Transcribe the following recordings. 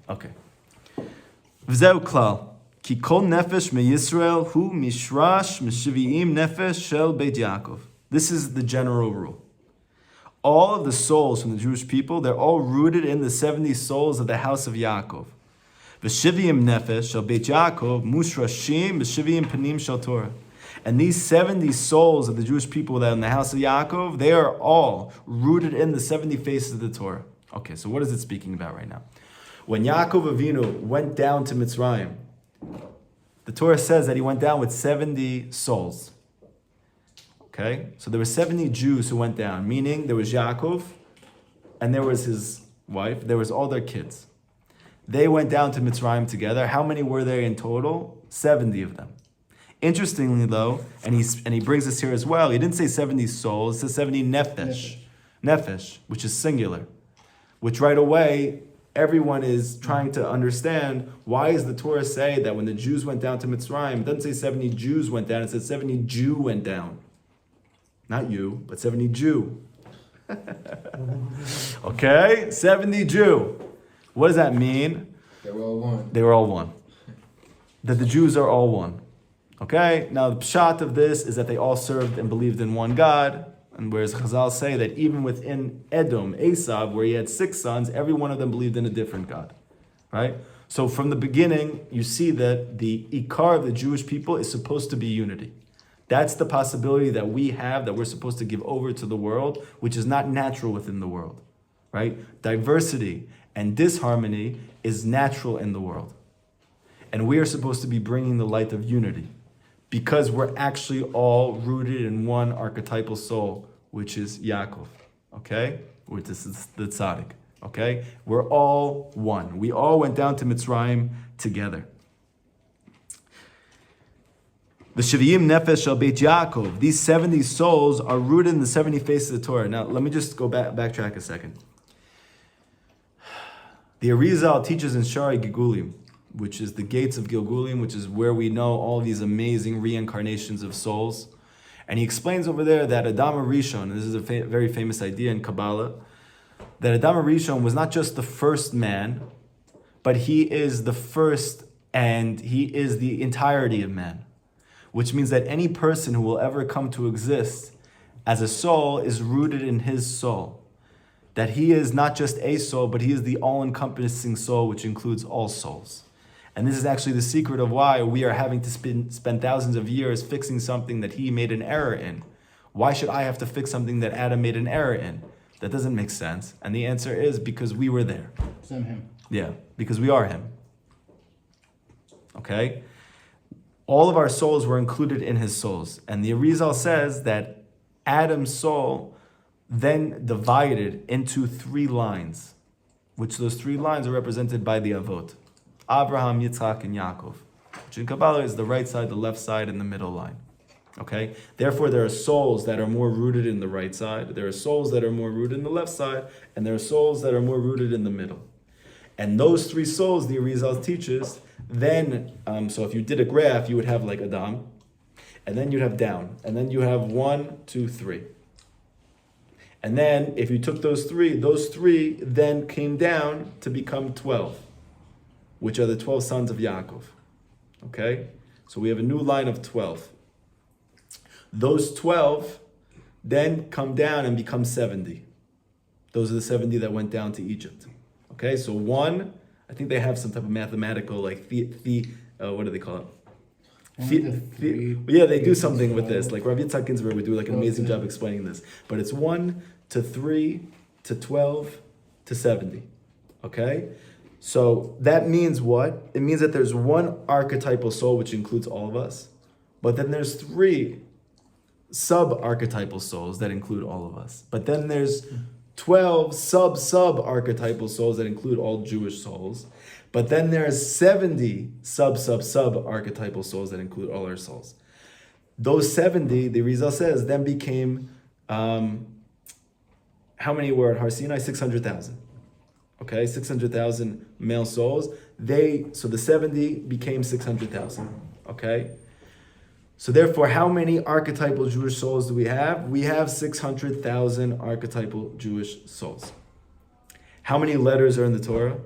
Okay. V'zeu klal. Ki kol nefesh me Yisrael hu mishrash m'shivi'im nefesh shel Beit Yaakov. This is the general rule. All of the souls from the Jewish people, they're all rooted in the 70 souls of the house of Yaakov. V'shivi'im nefesh shel Beit Yaakov mushrashim v'shivi'im panim shel Torah. And these 70 souls of the Jewish people that are in the house of Yaakov, they are all rooted in the 70 faces of the Torah. Okay, so what is it speaking about right now? When Yaakov Avinu went down to Mitzrayim, the Torah says that he went down with 70 souls. Okay, so there were 70 Jews who went down, meaning there was Yaakov, and there was his wife, there was all their kids. They went down to Mitzrayim together. How many were there in total? 70 of them. Interestingly, though, and he brings this here as well, he didn't say 70 souls, it says 70 nefesh, which is singular, which right away, everyone is trying to understand, why does the Torah say that when the Jews went down to Mitzrayim, it doesn't say 70 Jews went down, it says 70 Jew went down. Not you, but 70 Jew. Okay, 70 Jew. What does that mean? They were all one. They were all one. That the Jews are all one. Okay, now the pshat of this is that they all served and believed in one God. And whereas Chazal say that even within Edom, Esav, where he had 6 sons, every one of them believed in a different God. Right? So from the beginning, you see that the ikar of the Jewish people is supposed to be unity. That's the possibility that we have, that we're supposed to give over to the world, which is not natural within the world. Right? Diversity and disharmony is natural in the world. And we are supposed to be bringing the light of unity, because we're actually all rooted in one archetypal soul, which is Yaakov, okay? Which is the tzaddik, okay? We're all one. We all went down to Mitzrayim together. The Shiviyim Nefesh Shel Beit Yaakov, these 70 souls are rooted in the 70 faces of the Torah. Now, let me just go backtrack a second. The Arizal teaches in Shari Gigulim, which is the gates of Gilgulim, which is where we know all these amazing reincarnations of souls. And he explains over there that Adam HaRishon, and this is a very famous idea in Kabbalah, that Adam HaRishon was not just the first man, but he is the first and he is the entirety of man. Which means that any person who will ever come to exist as a soul is rooted in his soul. That he is not just a soul, but he is the all-encompassing soul, which includes all souls. And this is actually the secret of why we are having to spend thousands of years fixing something that he made an error in. Why should I have to fix something that Adam made an error in? That doesn't make sense. And the answer is because we were there. Him. Yeah, because we are him. Okay? All of our souls were included in his souls. And the Arizal says that Adam's soul then divided into 3 lines, which those 3 lines are represented by the Avot. Abraham, Yitzhak, and Yaakov, which in Kabbalah is the right side, the left side, and the middle line. Okay? Therefore, there are souls that are more rooted in the right side, there are souls that are more rooted in the left side, and there are souls that are more rooted in the middle. And those 3 souls, the Arizal teaches, then, so if you did a graph, you would have like Adam, and then you'd have down, and then you have 1, 2, 3. And then, if you took those three then came down to become 12. Which are the 12 sons of Yaakov. Okay? So we have a new line of 12. Those 12 then come down and become 70. Those are the 70 that went down to Egypt. Okay? So 1, I think they have some type of mathematical, like, what do they call it? Yeah, they do something with this. Like Rav Yitzhak Ginsburg would do like an amazing job explaining this. But it's 1 to 3 to 12 to 70. Okay? So that means what? It means that there's 1 archetypal soul, which includes all of us. But then there's 3 sub-archetypal souls that include all of us. But then there's 12 sub-archetypal souls that include all Jewish souls. But then there's 70 sub-archetypal souls that include all our souls. Those 70, the Rizal says, then became, how many were at Har Sinai? 600,000. Okay, 600,000 male souls. So the 70 became 600,000. Okay? So therefore, how many archetypal Jewish souls do we have? We have 600,000 archetypal Jewish souls. How many letters are in the Torah?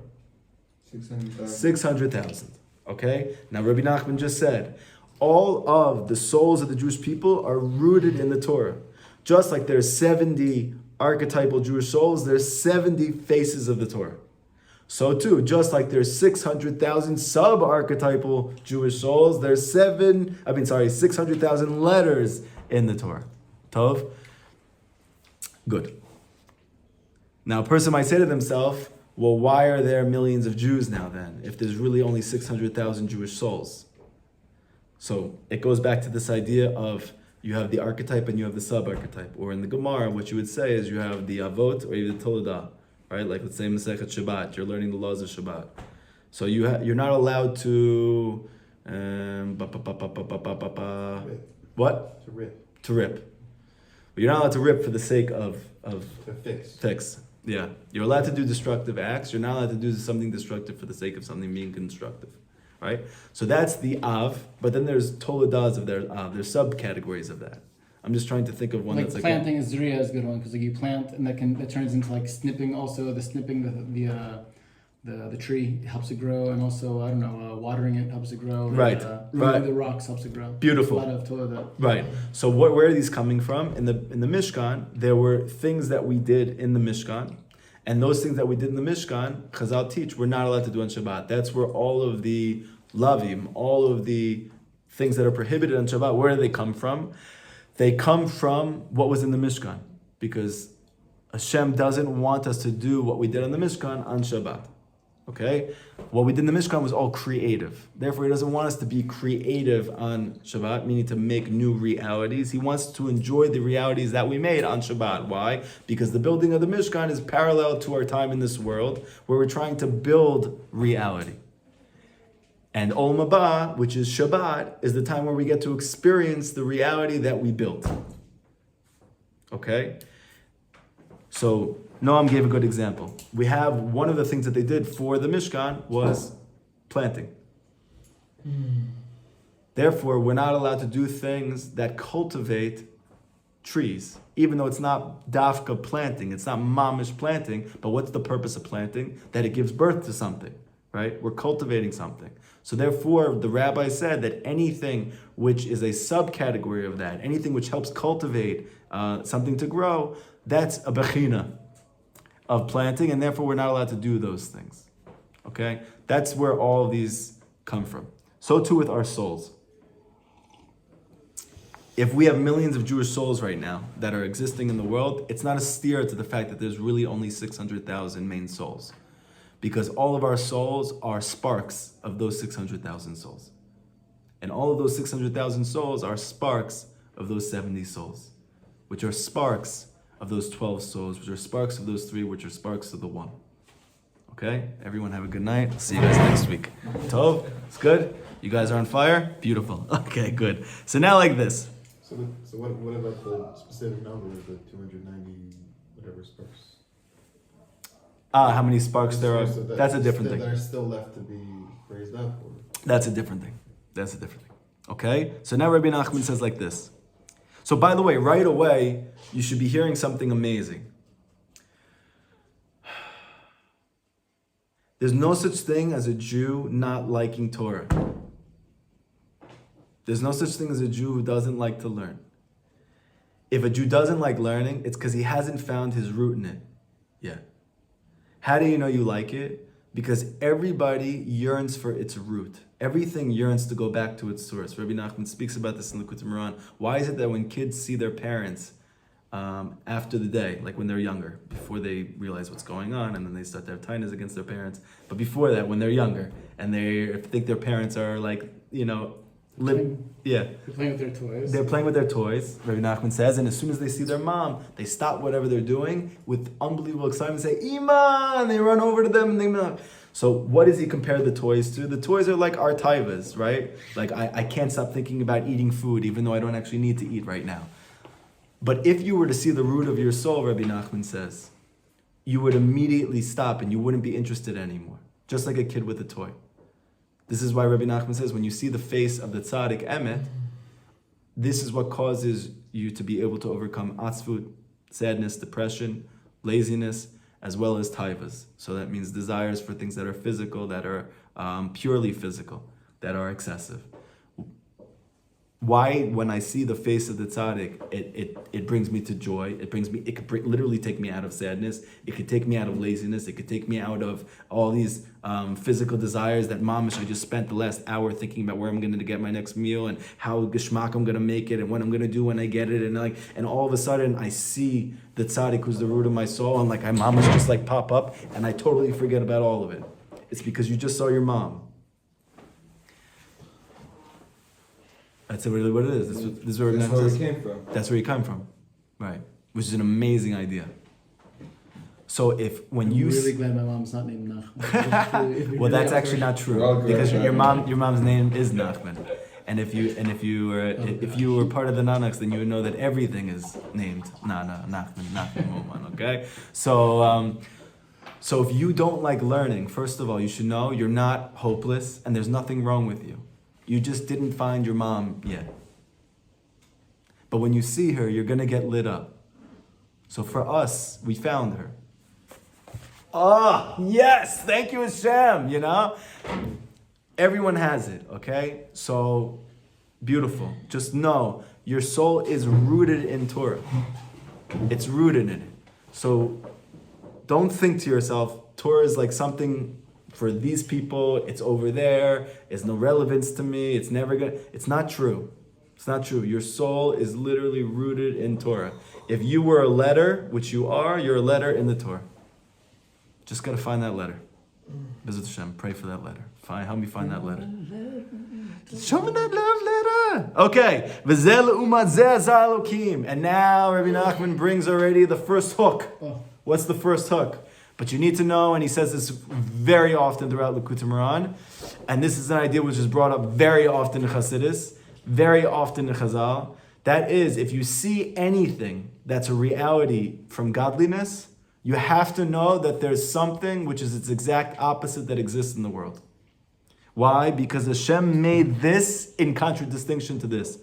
600,000. Okay? Now Rabbi Nachman just said, all of the souls of the Jewish people are rooted in the Torah. Just like there's 70 archetypal Jewish souls, there's 70 faces of the Torah. So too, just like there's 600,000 sub-archetypal Jewish souls, there's 600,000 letters in the Torah. Tov? Good. Now a person might say to themselves, well, why are there millions of Jews now then, if there's really only 600,000 Jewish souls? So it goes back to this idea of you have the archetype and you have the sub-archetype. Or in the Gemara, what you would say is you have the Avot or you have the Toledah. Right? Like let's say Masechet Shabbat, you're learning the laws of Shabbat. So you're not allowed to... What? To rip. But you're not allowed to rip for the sake of fix. Yeah. You're allowed to do destructive acts. You're not allowed to do something destructive for the sake of something being constructive. Right? So that's the Av, but then there's Toledahs of their Av. There's subcategories of that. I'm just trying to think of one like that's like... planting is Zriya is a good one, because like you plant and that turns into like snipping also, the snipping the tree helps it grow, and also, I don't know, watering it helps it grow. Right. Removing the rocks helps it grow. Beautiful. A lot of Toledah. Right. So where are these coming from? In the Mishkan, there were things that we did in the Mishkan, and those things that we did in the Mishkan, Chazal teach, we're not allowed to do on Shabbat. That's where all of the lavim, all of the things that are prohibited on Shabbat, where do they come from? They come from what was in the Mishkan, because Hashem doesn't want us to do what we did on the Mishkan on Shabbat. Okay? What we did in the Mishkan was all creative. Therefore, He doesn't want us to be creative on Shabbat, meaning to make new realities. He wants to enjoy the realities that we made on Shabbat. Why? Because the building of the Mishkan is parallel to our time in this world, where we're trying to build reality. And Olam Haba, which is Shabbat, is the time where we get to experience the reality that we built. Okay? So, Noam gave a good example. We have one of the things that they did for the Mishkan was planting. Therefore, we're not allowed to do things that cultivate trees, even though it's not dafka planting, it's not mamish planting, but what's the purpose of planting? That it gives birth to something, right? We're cultivating something. So therefore, the rabbi said that anything which is a subcategory of that, anything which helps cultivate something to grow, that's a bechina of planting, and therefore we're not allowed to do those things. Okay? That's where all of these come from. So too with our souls. If we have millions of Jewish souls right now that are existing in the world, it's not a steer to the fact that there's really only 600,000 main souls. Because all of our souls are sparks of those 600,000 souls. And all of those 600,000 souls are sparks of those 70 souls, which are sparks of those 12 souls, which are sparks of those 3, which are sparks of the 1. Okay? Everyone have a good night. See you guys next week. Tov? It's good? You guys are on fire? Beautiful. Okay, good. So now like this. So what about the specific number of the 290 whatever sparks? How many sparks there are? So that's a different thing. That are still left to be raised up? Or? That's a different thing. Okay? So now Rabbi Nachman says like this. So by the way, right away, you should be hearing something amazing. There's no such thing as a Jew not liking Torah. There's no such thing as a Jew who doesn't like to learn. If a Jew doesn't like learning, it's because he hasn't found his root in it yet. How do you know you like it? Because everybody yearns for its root. Everything yearns to go back to its source. Rabbi Nachman speaks about this in Likutey Moharan. Why is it that when kids see their parents after the day, like when they're younger, before they realize what's going on, and then they start to have tainas against their parents, but before that, when they're younger, and they think their parents are like, They're playing with their toys. They're playing with their toys, Rabbi Nachman says, and as soon as they see their mom, they stop whatever they're doing with unbelievable excitement and say, Ima! And they run over to them and they... So what does he compare the toys to? The toys are like our taivas, right? Like I can't stop thinking about eating food even though I don't actually need to eat right now. But if you were to see the root of your soul, Rabbi Nachman says, you would immediately stop and you wouldn't be interested anymore. Just like a kid with a toy. This is why Rabbi Nachman says, when you see the face of the tzaddik emet, this is what causes you to be able to overcome atzvut, sadness, depression, laziness, as well as taivas. So that means desires for things that are physical, that are purely physical, that are excessive. Why, when I see the face of the tzaddik, it brings me to joy. It could literally take me out of sadness. It could take me out of laziness. It could take me out of all these physical desires that mamish I just spent the last hour thinking about where I'm going to get my next meal and how geschmack I'm going to make it and what I'm going to do when I get it. And all of a sudden I see the tzaddik who's the root of my soul, and like I mamish just like pop up and I totally forget about all of it. It's because you just saw your mom. That's really what it is. This is where we came from. That's where you come from, right? Which is an amazing idea. So when you really glad my mom's not named Nachman. well, that's actually not true because your mom's name is Nachman, and if you were part of the Nanaks, then you would know that everything is named Nachman, Moharan. Okay, so if you don't like learning, first of all, you should know you're not hopeless, and there's nothing wrong with you. You just didn't find your mom yet. But when you see her, you're going to get lit up. So for us, we found her. Oh, yes! Thank you, Hashem, Everyone has it, okay? So, beautiful. Just know, your soul is rooted in Torah. It's rooted in it. So, don't think to yourself, Torah is like something for these people, it's over there, it's no relevance to me, it's never gonna, it's not true. It's not true. Your soul is literally rooted in Torah. If you were a letter, which you are, you're a letter in the Torah. Just gotta find that letter. B'ezrat Hashem, pray for that letter. Help me find that letter. Show me that love letter. Okay. And now Rabbi Nachman brings already the first hook. What's the first hook? But you need to know, and he says this very often throughout Likutey Moharan, and this is an idea which is brought up very often in Chassidus, very often in Chazal. That is, if you see anything that's a reality from godliness, you have to know that there's something which is its exact opposite that exists in the world. Why? Because Hashem made this in contradistinction to this.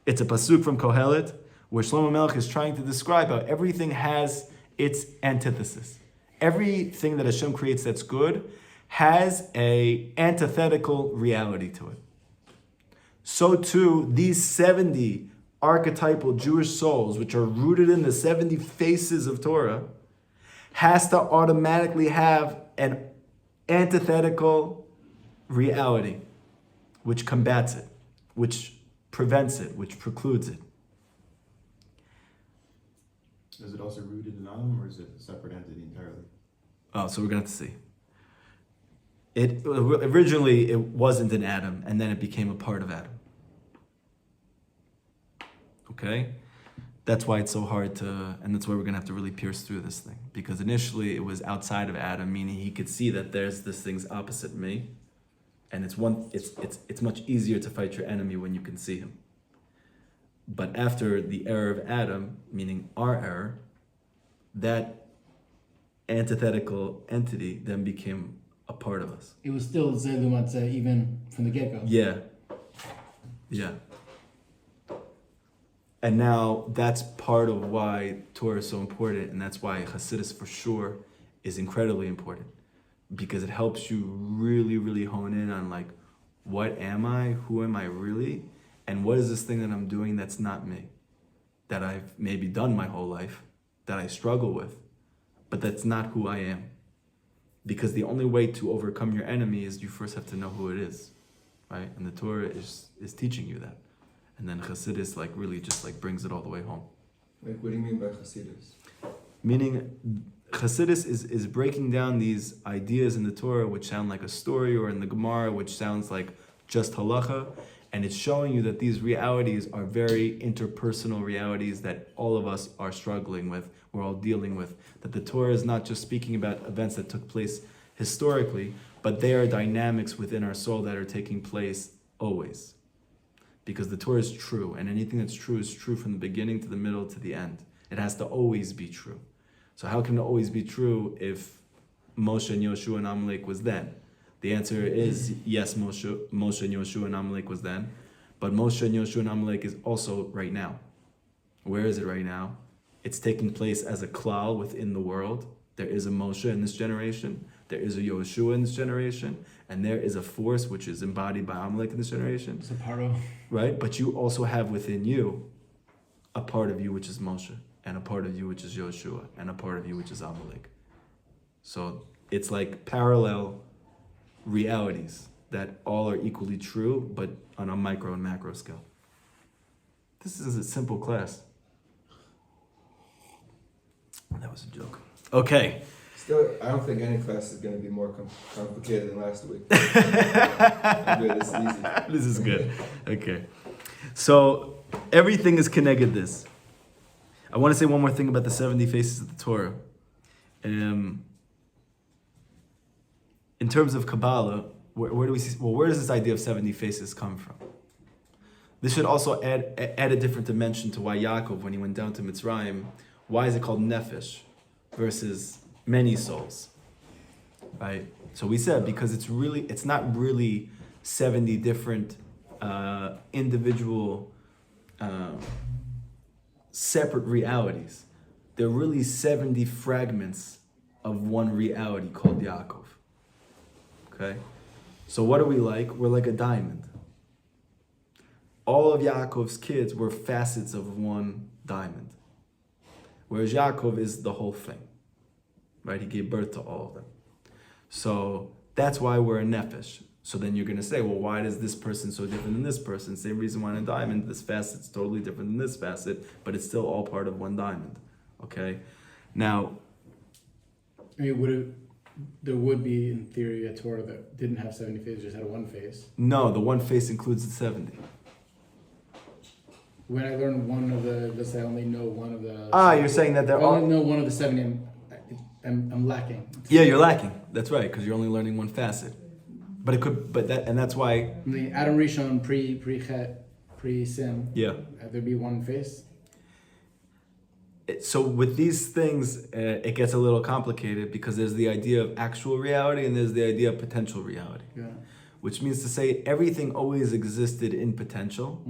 It's a pasuk from Kohelet, where Shlomo Melech is trying to describe how everything has its antithesis. Everything that Hashem creates that's good has a antithetical reality to it. So too, these 70 archetypal Jewish souls, which are rooted in the 70 faces of Torah, has to automatically have an antithetical reality, which combats it, which prevents it, which precludes it. Is it also rooted in Adam, or is it a separate entity entirely? Oh, so we're going to have to see. Originally, it wasn't in Adam, and then it became a part of Adam. Okay? That's why it's so hard to, and that's why we're going to have to really pierce through this thing. Because initially, it was outside of Adam, meaning he could see that there's this thing's opposite me, and it's much easier to fight your enemy when you can see him. But after the error of Adam, meaning our error, that antithetical entity then became a part of us. It was still Zelumat even from the get-go. Yeah. And now that's part of why Torah is so important, and that's why Hasidus for sure is incredibly important, because it helps you really, really hone in on like, what am I? Who am I really? And what is this thing that I'm doing that's not me? That I've maybe done my whole life, that I struggle with, but that's not who I am. Because the only way to overcome your enemy is you first have to know who it is, right? And the Torah is teaching you that. And then Chassidus really just brings it all the way home. Like, what do you mean by Chassidus? Meaning, Chassidus is breaking down these ideas in the Torah which sound like a story, or in the Gemara which sounds like just halacha, and it's showing you that these realities are very interpersonal realities that all of us are struggling with, we're all dealing with. That the Torah is not just speaking about events that took place historically, but they are dynamics within our soul that are taking place always. Because the Torah is true, and anything that's true is true from the beginning to the middle to the end. It has to always be true. So how can it always be true if Moshe and Yoshua and Amalek was then? The answer is yes, Moshe and Yoshua and Amalek was then, but Moshe and Yoshua and Amalek is also right now. Where is it right now? It's taking place as a klal within the world, There is a Moshe in this generation. There is a Yoshua in this generation. And there is a force which is embodied by Amalek in this generation. It's a paro. Right? But you also have within you a part of you which is Moshe, and a part of you which is Yoshua, and a part of you which is Amalek. So it's like parallel realities that all are equally true, but on a micro and macro scale. This is a simple class. That was a joke. Okay. Still, I don't think any class is going to be more complicated than last week. I'm good, it's easy. This is good. Okay. So everything is connected this. I want to say one more thing about the 70 faces of the Torah. In terms of Kabbalah, where do we see? Well, where does this idea of 70 faces come from? This should also add a different dimension to why Yaakov, when he went down to Mitzrayim, why is it called nefesh versus many souls? Right? So we said because it's not really 70 different individual separate realities. They're really 70 fragments of one reality called Yaakov. Okay? So what are we like? We're like a diamond. All of Yaakov's kids were facets of one diamond. Whereas Yaakov is the whole thing. Right? He gave birth to all of them. So that's why we're a nefesh. So then you're going to say, well, why is this person so different than this person? Same reason why in a diamond, this facet's totally different than this facet, but it's still all part of one diamond. Okay? Now, I mean, there would be, in theory, a Torah that didn't have 70 faces, just had one face. no, the one face includes the 70. When I learn one of the, let's say I only know one of the... You're saying that there I are... only know one of the 70, I'm lacking. Yeah, you're lacking. That's right, because you're only learning one facet. But it could, and that's why... The Adam Rishon, pre-sin, Yeah. there'd be one face. So with these things, it gets a little complicated because there's the idea of actual reality and there's the idea of potential reality. Yeah. Which means to say everything always existed in potential.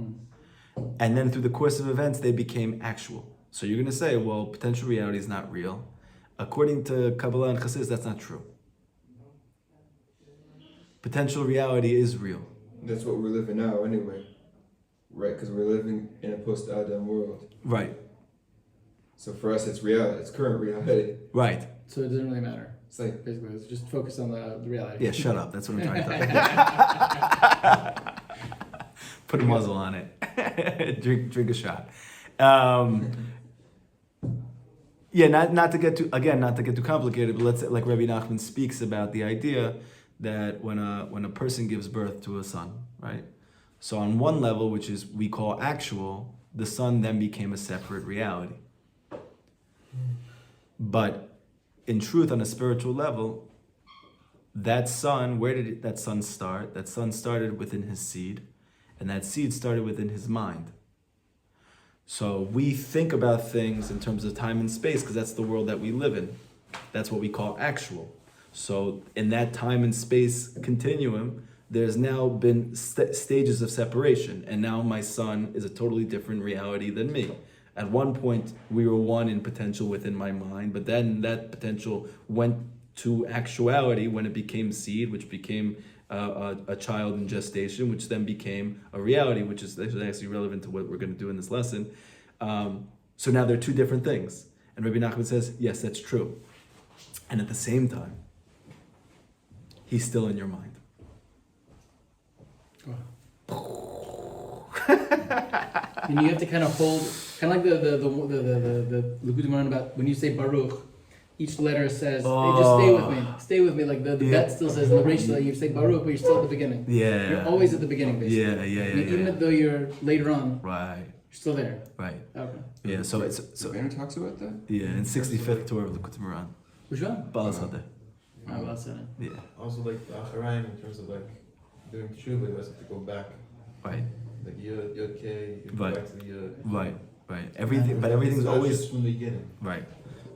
And then through the course of events, they became actual. So you're going to say, well, potential reality is not real. According to Kabbalah and Chassidus, that's not true. Potential reality is real. That's what we're living now anyway. Right? Because we're living in a post-Adam world. Right. So for us, it's reality. It's current reality. Right. So it doesn't really matter. It's like, Basically, let's just focus on the reality. Yeah, shut up. That's what I'm trying to tell you. Put a muzzle on it. drink a shot. Not to get too complicated, but let's say, like Rabbi Nachman speaks about the idea that when a person gives birth to a son, right? So on one level, which is we call actual, the son then became a separate reality. But in truth, on a spiritual level, that son, where did that son start? That son started within his seed, and that seed started within his mind. So we think about things in terms of time and space because that's the world that we live in. That's what we call actual. So in that time and space continuum, there's now been stages of separation, and now my son is a totally different reality than me. At one point, we were one in potential within my mind, but then that potential went to actuality when it became seed, which became a child in gestation, which then became a reality, which is actually relevant to what we're going to do in this lesson. So now they're two different things. And Rabbi Nachman says, yes, that's true. And at the same time, he's still in your mind. And you have to kind of hold, kind of like the Likutey Moharan about when you say Baruch, each letter says, hey, just stay with me. Like the bet still says, in the ratio, you say Baruch, but you're still at the beginning. Yeah. You're always at the beginning, basically. Yeah. Even though you're later on, Right. you're still there. Right. Okay. Yeah, so it's... so Banner talks about that? Yeah, in 65th Torah of Likutey Moharan. Which one? Balazadeh. Oh, that's it. Yeah. Also, like Moharan, in terms of like doing tshuva, you have to go back. Right. Like Yod K, you go Right. back to the Yod. Right. Everything, but everything's It's not always... just from the beginning. Right.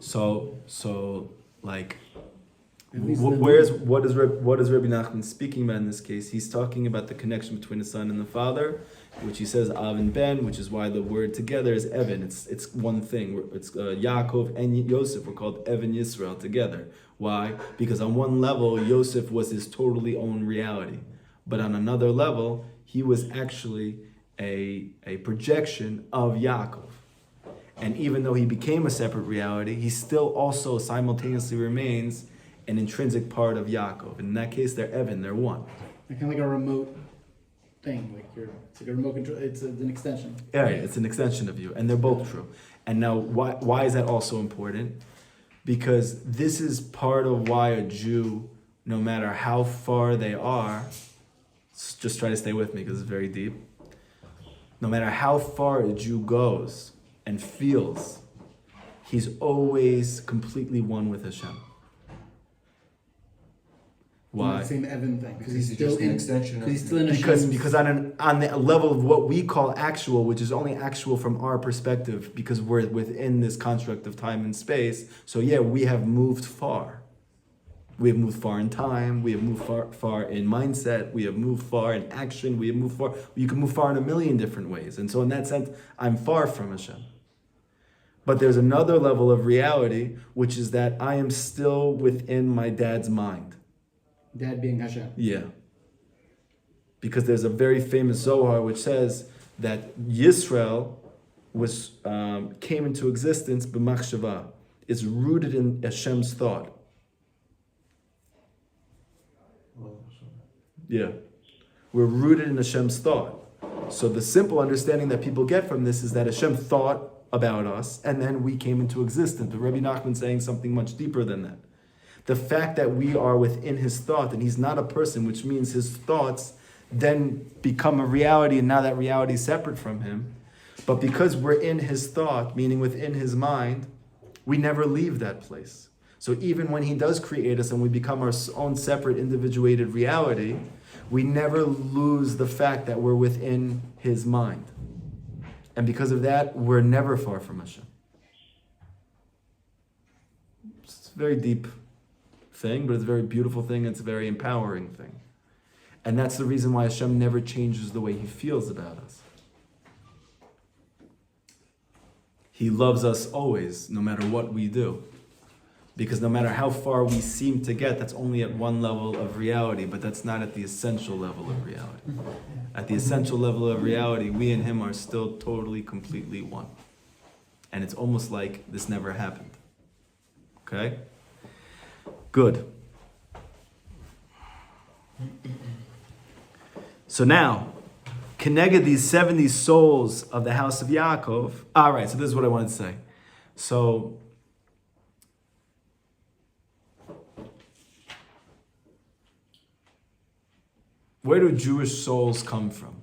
So like At least the- What is Rabbi Nachman speaking about in this case? He's talking about the connection between the son and the father, which he says Av and Ben, which is why the word together is Evan. It's one thing. It's Yaakov and Yosef were called Evan Yisrael together. Why? Because on one level, Yosef was his totally own reality, but on another level, he was actually a projection of Yaakov. And even though he became a separate reality, he still also simultaneously remains an intrinsic part of Yaakov. In that case, they're Evan, they're one. They're kind of like a remote thing, it's like a remote control. It's an extension. Yeah, it's an extension of you, and they're both true. And now, why is that also important? Because this is part of why a Jew, no matter how far they are, just try to stay with me because it's very deep. No matter how far a Jew goes and feels, he's always completely one with Hashem. Why? The same Evan thing. Because he's just an extension of he's still in Hashem's. Because on the level of what we call actual, which is only actual from our perspective, because we're within this construct of time and space. So yeah, we have moved far. We have moved far in time. We have moved far in mindset. We have moved far in action. We have moved far. You can move far in a million different ways. And so in that sense, I'm far from Hashem. But there's another level of reality, which is that I am still within my dad's mind. Dad being Hashem. Yeah. Because there's a very famous Zohar which says that Yisrael came into existence b'machshava. It's rooted in Hashem's thought. Yeah. We're rooted in Hashem's thought. So the simple understanding that people get from this is that Hashem thought about us and then we came into existence. But Rabbi Nachman saying something much deeper than that. The fact that we are within his thought and he's not a person, which means his thoughts then become a reality and now that reality is separate from him. But because we're in his thought, meaning within his mind, we never leave that place. So even when he does create us and we become our own separate individuated reality, we never lose the fact that we're within his mind. And because of that, we're never far from Hashem. It's a very deep thing, but it's a very beautiful thing. It's a very empowering thing. And that's the reason why Hashem never changes the way he feels about us. He loves us always, no matter what we do. Because no matter how far we seem to get, that's only at one level of reality, but that's not at the essential level of reality. At the essential level of reality, we and him are still totally, completely one. And it's almost like this never happened. Okay? Good. So now, connected these 70 souls of the house of Yaakov. All right, so this is what I wanted to say. So, where do Jewish souls come from?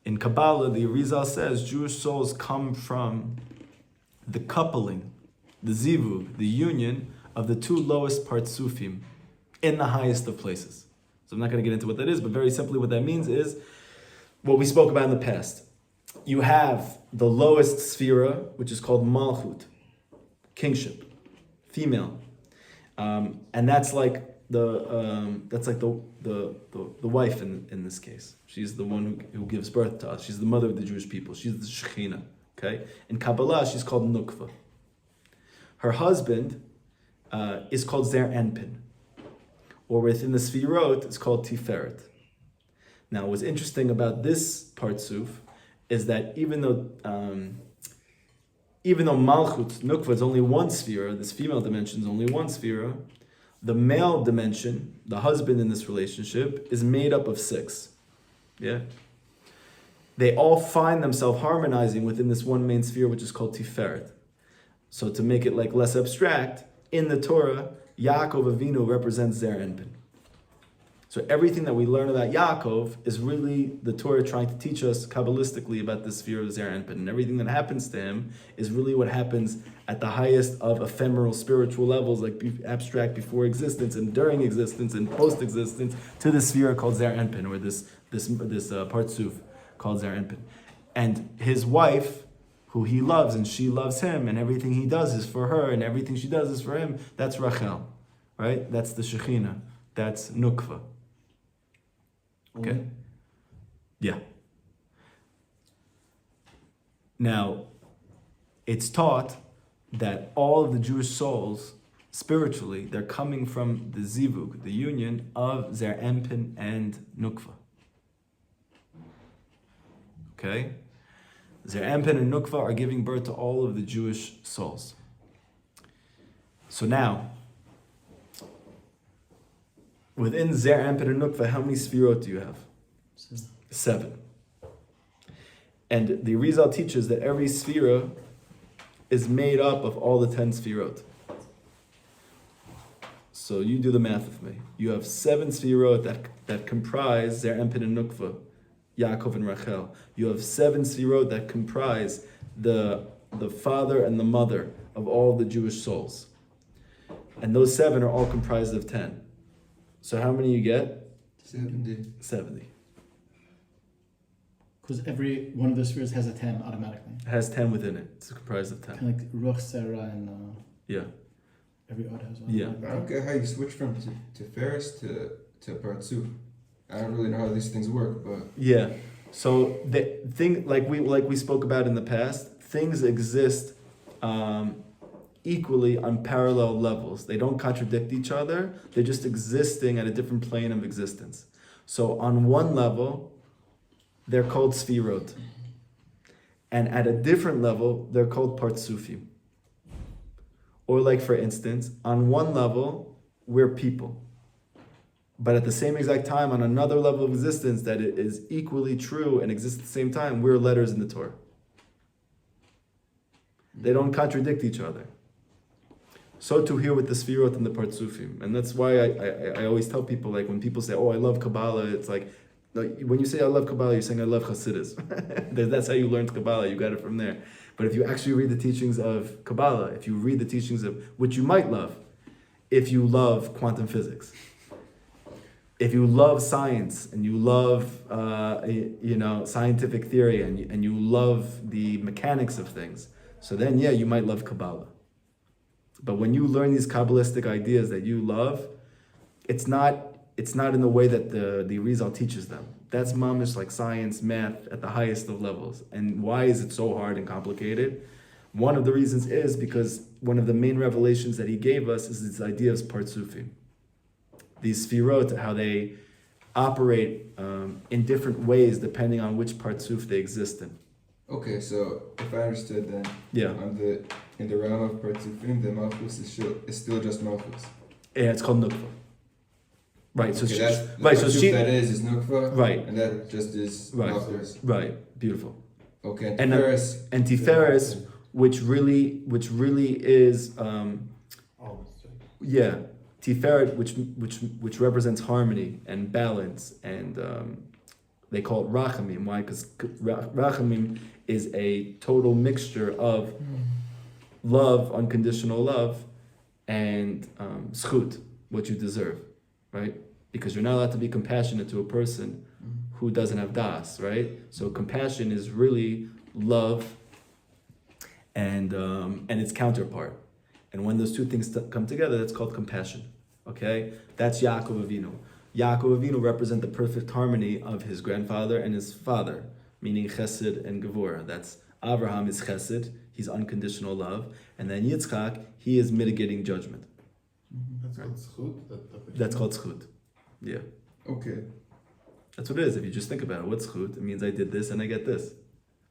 In Kabbalah, the Arizal says Jewish souls come from the coupling, the zivug, the union of the two lowest partsufim in the highest of places. So I'm not going to get into what that is, but very simply what that means is what we spoke about in the past. You have the lowest sphera, which is called malchut, kingship, female, and that's like the wife in this case. She's the one who gives birth to us. She's the mother of the Jewish people. She's the Shekhinah. Okay, in Kabbalah she's called Nukva. Her husband is called Zer Enpin, or within the Sfirot, it's called Tiferet. Now, what's interesting about this partsuf is that even though Malchut, Nukva, is only one sphera, this female dimension is only one sphera, the male dimension, the husband in this relationship, is made up of 6. Yeah? They all find themselves harmonizing within this one main sphere, which is called Tiferet. So to make it like less abstract, in the Torah, Yaakov Avinu represents Zer Enpin. So everything that we learn about Yaakov is really the Torah trying to teach us Kabbalistically about the sphere of Zer Enpin. And everything that happens to him is really what happens at the highest of ephemeral spiritual levels, like abstract before existence and during existence and post-existence, to the sphere called Zer Enpin, or this partsuf called Zer Enpin. And his wife, who he loves and she loves him, and everything he does is for her and everything she does is for him, that's Rachel. right? That's the Shekhinah. That's Nukva. Okay? Yeah. Now, it's taught that all of the Jewish souls, spiritually, they're coming from the Zivug, the union of Zer Empin and Nukva. Okay? Zer Empin and Nukva are giving birth to all of the Jewish souls. So now, within Zer Empin and Nukva, how many Sfirot do you have? 7. And the Arizal teaches that every Sfira is made up of all the 10 Sfirot. So you do the math with me. You have 7 Sfirot that comprise Zer Empin and Nukva, Yaakov and Rachel. You have 7 Sfirot that comprise the father and the mother of all the Jewish souls. And those 7 are all comprised of 10. So how many you get? 70. Because every one of those spheres has a 10 automatically. It has 10 within it. It's comprised of 10. Kind of like Ruch, Sarah, and Yeah. every odd has one. Yeah. I don't get how you switch from Tiferes to Partsuf. I don't really know how these things work, but Yeah. So the thing, like we spoke about in the past, things exist equally on parallel levels. They don't contradict each other. They're just existing at a different plane of existence. So on one level, they're called Sfirot. And at a different level, they're called Partsufim. Or like, for instance, on one level, we're people. But at the same exact time, on another level of existence that it is equally true and exists at the same time, we're letters in the Torah. They don't contradict each other. So too here with the Sfirot and the Partsufim. And that's why I always tell people, like when people say, oh, I love Kabbalah, it's like when you say I love Kabbalah, you're saying I love Hasidus. That's how you learned Kabbalah, you got it from there. But if you actually read the teachings of Kabbalah, if you read the teachings of, which you might love, if you love quantum physics, if you love science and you love, scientific theory and you love the mechanics of things, so then, yeah, you might love Kabbalah. But when you learn these Kabbalistic ideas that you love, it's not in the way that the Arizal teaches them. That's mamish like science, math at the highest of levels. And why is it so hard and complicated? One of the reasons is because one of the main revelations that he gave us is this idea of Partsufim. These Sfirot, how they operate in different ways depending on which Partsuf they exist in. okay, so if I understood then, Yeah. In the realm of Partsufim, the Malchus is still just Malchus. Yeah, it's called Nukva. Right, so Okay, she, that's the right, so Partsuf she, that is Nukva, right, and that just is Right. Malchus. right, beautiful. Okay, And, Tiferes, And Tiferes, which really is, yeah, Tiferet, which represents harmony and balance, and they call it Rachamim. Why? Because Rachamim is a total mixture of love, unconditional love, and zchut, what you deserve, right? Because you're not allowed to be compassionate to a person who doesn't have das, right? So compassion is really love and its counterpart. And when those two things come together, that's called compassion. Okay? That's Yaakov Avinu. Yaakov Avinu represent the perfect harmony of his grandfather and his father, meaning Chesed and Gevurah. That's Abraham is Chesed, he's unconditional love, and then Yitzchak, he is mitigating judgment. That's called zchut. That's called zchut. Yeah. okay. That's what it is. If you just think about it, what's zchut? It means I did this and I get this.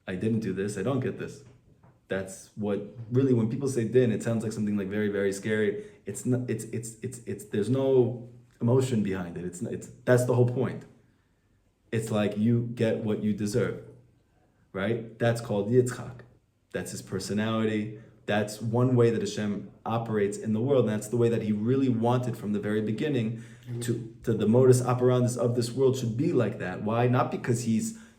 I didn't do this, I don't get this. That's what really, when people say din, it sounds like something like very, very scary. It's not. It's. There's no emotion behind it. It's. That's the whole point. It's like you get what you deserve, right? That's called Yitzchak. That's his personality. That's one way that Hashem operates in the world, and that's the way that He really wanted from the very beginning. To the modus operandi of this world should be like that. Why? Not because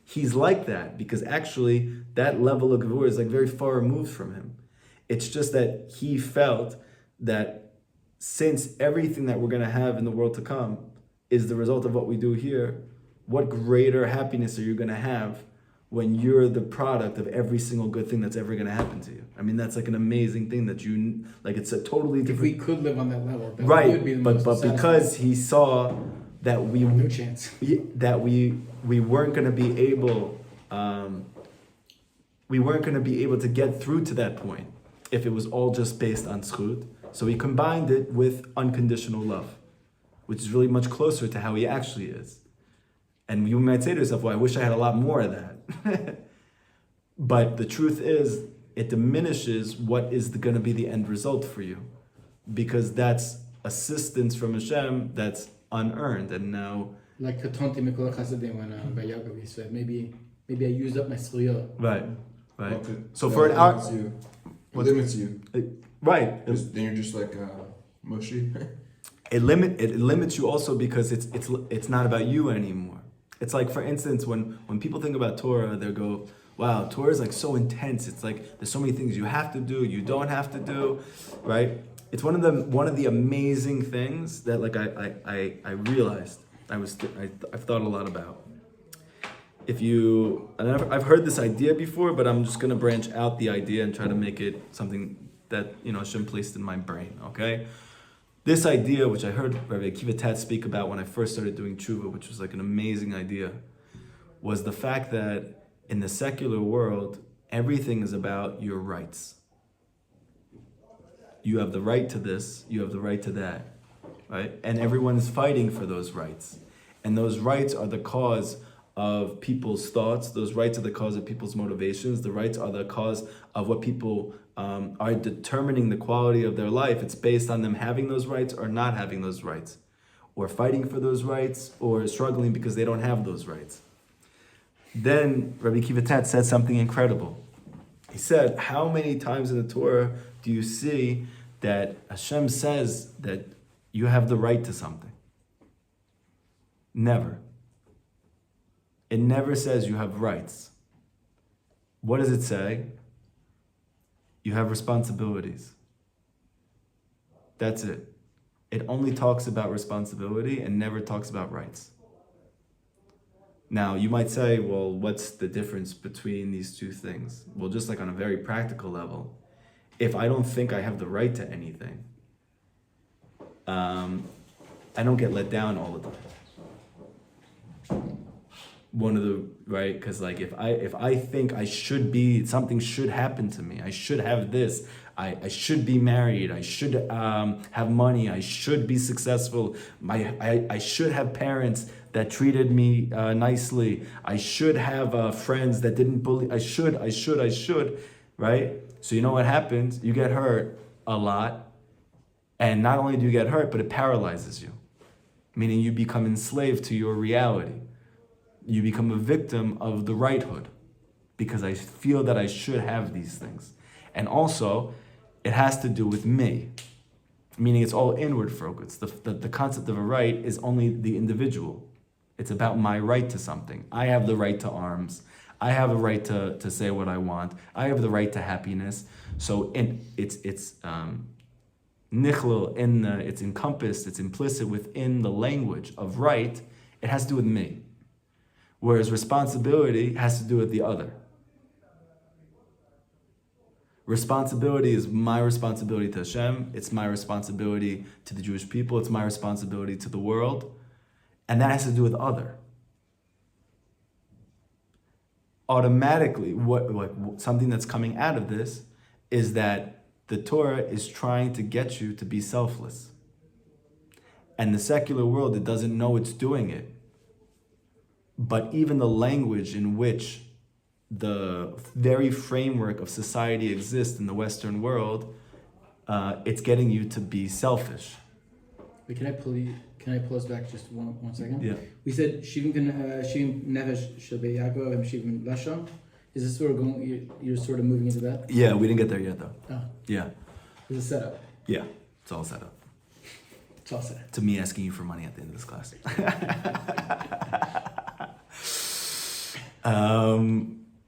He's like that, because actually that level of Gevurah is like very far removed from him. It's just that he felt that since everything that we're going to have in the world to come is the result of what we do here, what greater happiness are you going to have when you're the product of every single good thing that's ever going to happen to you. I mean, that's like an amazing thing that you, like, it's a totally If different... we could live on that level, that Right, would be the but most because he saw that no chance. we weren't going to be able to get through to that point if it was all just based on zchut. So he combined it with unconditional love, which is really much closer to how he actually is. And you might say to yourself, well, I wish I had a lot more of that. But the truth is, it diminishes what is going to be the end result for you, because that's assistance from Hashem that's unearned. And now, Like Katonti Mikol Chasadim when by Yaakov he said, maybe I used up my schiyah. right. Okay. So That for an hour, limits you. It limits you. right. Then you're just like mushy. It limits you also because it's not about you anymore. It's like, for instance, when people think about Torah, they go, wow, Torah is like so intense. It's like there's so many things you have to do, you don't have to do, right? It's one of the amazing things that like I realized I've thought a lot about. And I've heard this idea before, but I'm just gonna branch out the idea and try to make it something that Hashem placed in my brain. Okay. This idea, which I heard Rabbi Akiva Tat speak about when I first started doing tshuva, which was like an amazing idea, was the fact that in the secular world, everything is about your rights. You have the right to this, you have the right to that, right? And everyone is fighting for those rights. And those rights are the cause of people's thoughts, those rights are the cause of people's motivations, the rights are the cause of what people are determining the quality of their life. It's based on them having those rights or not having those rights, or fighting for those rights, or struggling because they don't have those rights. Then Rabbi Akiva Tat said something incredible. He said, how many times in the Torah do you see that Hashem says that you have the right to something? Never. It never says you have rights. What does it say? You have responsibilities. That's it. It only talks about responsibility and never talks about rights. Now, you might say, well, what's the difference between these two things? Well, just like on a very practical level, if I don't think I have the right to anything, I don't get let down all the time. Because like if I think I should be, something should happen to me, I should have this, I should be married, I should have money, I should be successful, I should have parents that treated me nicely, I should have friends that didn't bully, I should, right? So you know what happens? You get hurt a lot, and not only do you get hurt, but it paralyzes you, meaning you become enslaved to your reality. You become a victim of the righthood because I feel that I should have these things. And also, it has to do with me, meaning it's all inward focused. The concept of a right is only the individual. It's about my right to something. I have the right to arms. I have a right to say what I want. I have the right to happiness. So it's nichlel it's encompassed, it's implicit within the language of right. It has to do with me. Whereas responsibility has to do with the other. Responsibility is my responsibility to Hashem. It's my responsibility to the Jewish people. It's my responsibility to the world. And that has to do with other. Automatically, something that's coming out of this is that the Torah is trying to get you to be selfless. And the secular world, it doesn't know it's doing it. But even the language in which the very framework of society exists in the Western world, it's getting you to be selfish. Wait, can I pull us back just one second? Yeah. We said Shivim Nevesh Shel Yaakov and Shivim Lashon. Is this sort of going? You're sort of moving into that? Yeah, we didn't get there yet though. Oh. Yeah. It's a setup. Yeah, it's all set up. It's all set. To me asking you for money at the end of this class.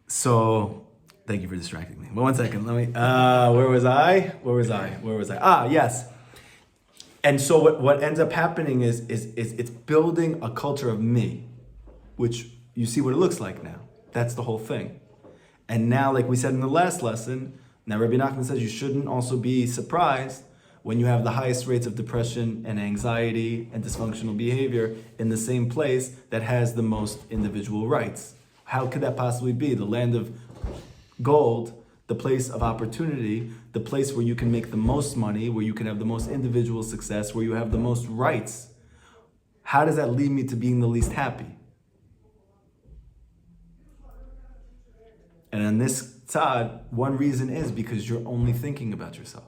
So thank you for distracting me. Well, 1 second, let me, where was I? Yes. And so what ends up happening is it's building a culture of me, which you see what it looks like now. That's the whole thing. And now, like we said in the last lesson, now Rabbi Nachman says you shouldn't also be surprised when you have the highest rates of depression and anxiety and dysfunctional behavior in the same place that has the most individual rights. How could that possibly be? The land of gold, the place of opportunity, the place where you can make the most money, where you can have the most individual success, where you have the most rights. How does that lead me to being the least happy? And in this tzad, one reason is because you're only thinking about yourself.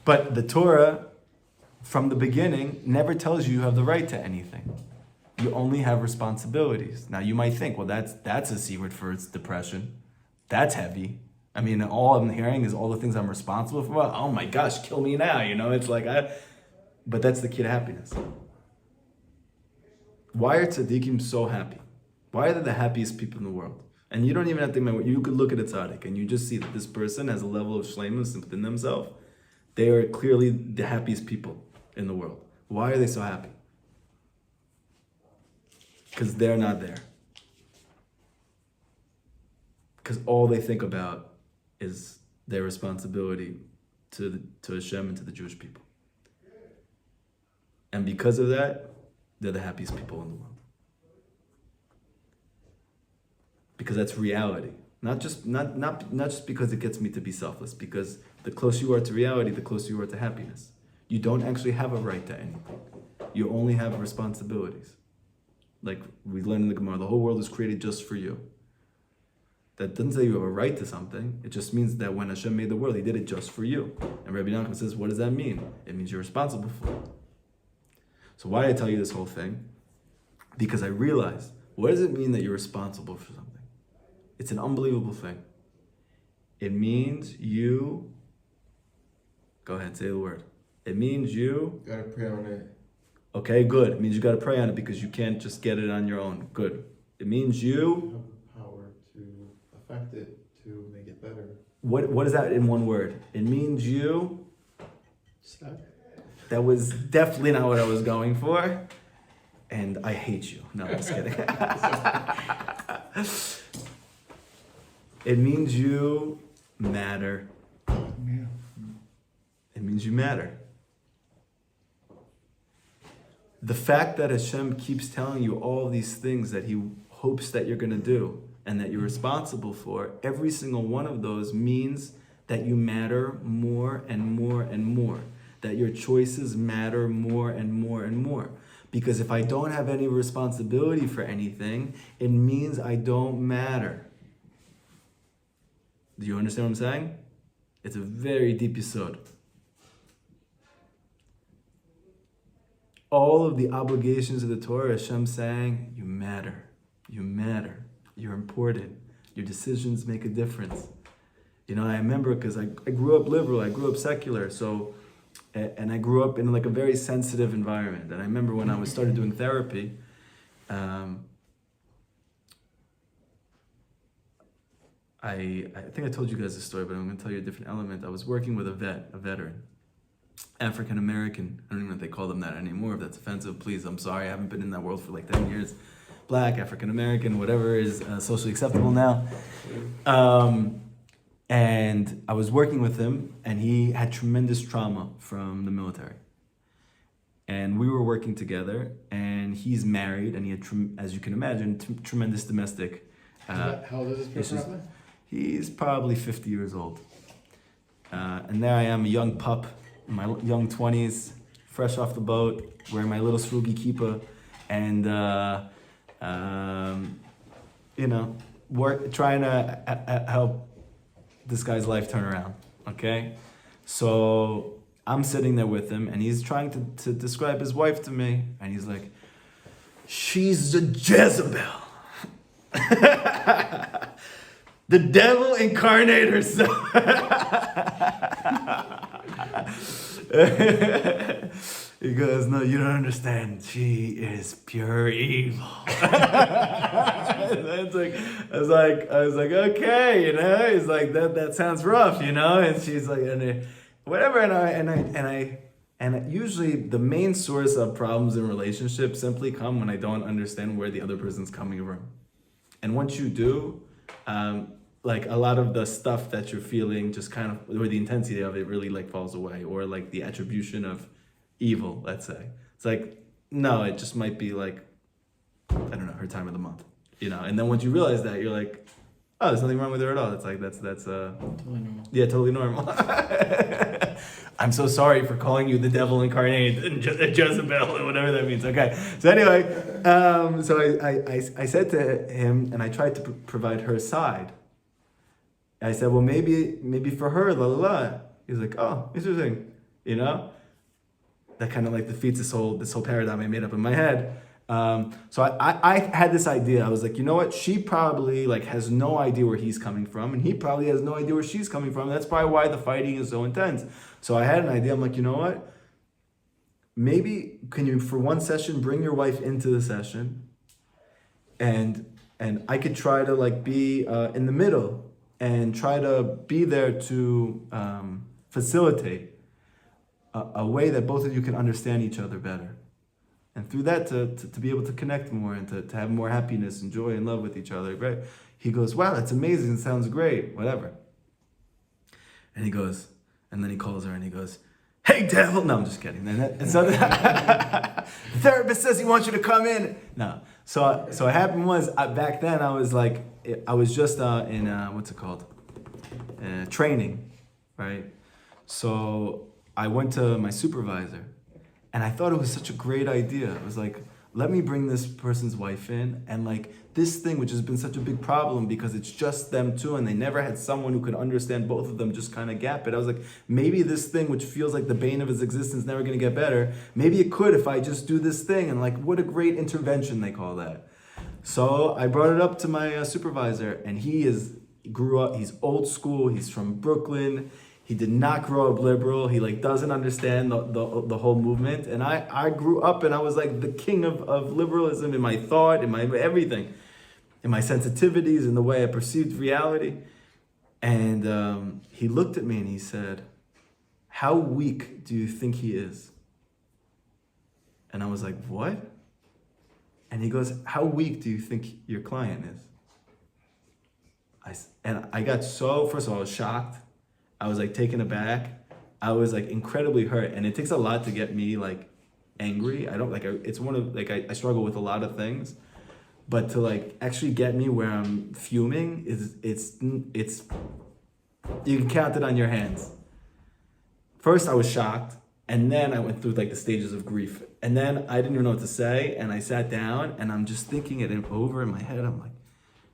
But the Torah, from the beginning, never tells you have the right to anything. You only have responsibilities. Now you might think, well, that's a C word for its depression. That's heavy. I mean, all I'm hearing is all the things I'm responsible for. Oh my gosh, kill me now. It's like, but that's the key to happiness. Why are tzaddikim so happy? Why are they the happiest people in the world? And you don't even have to think, you could look at a tzaddik and you just see that this person has a level of shleimus within themselves. They are clearly the happiest people in the world. Why are they so happy? Because they're not there. Because all they think about is their responsibility to Hashem and to the Jewish people. And because of that, they're the happiest people in the world. Because that's reality. Not just because it gets me to be selfless, because the closer you are to reality, the closer you are to happiness. You don't actually have a right to anything. You only have responsibilities. Like we learned in the Gemara, the whole world is created just for you. That doesn't say you have a right to something. It just means that when Hashem made the world, He did it just for you. And Rabbi Nachman says, what does that mean? It means you're responsible for it. So why did I tell you this whole thing? Because I realized, what does it mean that you're responsible for something? It's an unbelievable thing. It means you... Go ahead, say the word. It means you... Gotta pray on it. Okay, good. It means you gotta pray on it because you can't just get it on your own. Good. It means you... have the power to affect it, to make it better. What is that in one word? It means you... Suck. That was definitely not what I was going for. And I hate you. No, I'm just kidding. It means you matter. It means you matter. The fact that Hashem keeps telling you all these things that He hopes that you're going to do and that you're responsible for, every single one of those means that you matter more and more and more. That your choices matter more and more and more. Because if I don't have any responsibility for anything, it means I don't matter. Do you understand what I'm saying? It's a very deep yesod. All of the obligations of the Torah, Hashem saying, you matter, you're important, your decisions make a difference. I remember because I grew up liberal, I grew up secular, and I grew up in like a very sensitive environment. And I remember when I started doing therapy, I think I told you guys this story, but I'm going to tell you a different element. I was working with a veteran, African American. I don't even know if they call them that anymore. If that's offensive, please, I'm sorry. I haven't been in that world for like 10 years. Black, African American, whatever is socially acceptable now. And I was working with him, and he had tremendous trauma from the military. And we were working together, and he's married, and he had, as you can imagine, tremendous domestic. How old is this person roughly? He's probably 50 years old. And there I am, a young pup, in my young 20s, fresh off the boat, wearing my little srugi kippah, and trying to help this guy's life turn around, okay? So I'm sitting there with him, and he's trying to describe his wife to me, and he's like, she's a Jezebel. The devil incarnate herself. He goes, no, you don't understand. She is pure evil. I was like, okay, He's like, that sounds rough, And she's like, whatever. And And usually the main source of problems in relationships simply come when I don't understand where the other person's coming from. And once you do, like a lot of the stuff that you're feeling just kind of, or the intensity of it really like falls away, or like the attribution of evil, let's say. It's like, no, it just might be like, I don't know, her time of the month, you know? And then once you realize that, you're like, oh, there's nothing wrong with her at all. It's like, that's Totally normal. yeah, totally normal. I'm so sorry for calling you the devil incarnate and Jezebel or whatever that means. Okay. So anyway, so I said to him, and I tried to provide her side. I said, well, maybe for her, la la la. He's like, oh, interesting. You know, that kind of like defeats this whole paradigm I made up in my head. So I had this idea. I was like, you know what? She probably like has no idea where he's coming from, and he probably has no idea where she's coming from. That's probably why the fighting is so intense. So I had an idea. I'm like, you know what? Maybe can you, for one session, bring your wife into the session, and I could try to like be in the middle and try to be there to facilitate a way that both of you can understand each other better. And through that, to be able to connect more and to have more happiness and joy and love with each other. Right? He goes, wow, that's amazing. It sounds great. Whatever. And he goes, and then he calls her and he goes, hey, devil. No, I'm just kidding. And so the therapist says he wants you to come in. No. So what happened was, back then I was like, I was just in, what's it called? Training, right? So I went to my supervisor. And I thought it was such a great idea. It was like, let me bring this person's wife in, and like this thing, which has been such a big problem because it's just them two and they never had someone who could understand both of them, just kind of gap it. I was like, maybe this thing, which feels like the bane of his existence, never gonna get better, maybe it could if I just do this thing. And like, what a great intervention they call that. So I brought it up to my supervisor, and he grew up, he's old school, he's from Brooklyn. He did not grow up liberal. He like doesn't understand the whole movement. And I grew up and I was like the king of liberalism in my thought, in my everything, in my sensitivities, in the way I perceived reality. And he looked at me and he said, how weak do you think he is? And I was like, what? And he goes, how weak do you think your client is? And I got so, first of all, I was shocked. I was like taken aback. I was like incredibly hurt, and it takes a lot to get me like angry. I don't like. It's one of like I struggle with a lot of things, but to like actually get me where I'm fuming it's you can count it on your hands. First, I was shocked, and then I went through like the stages of grief, and then I didn't even know what to say, and I sat down, and I'm just thinking it over in my head. I'm like,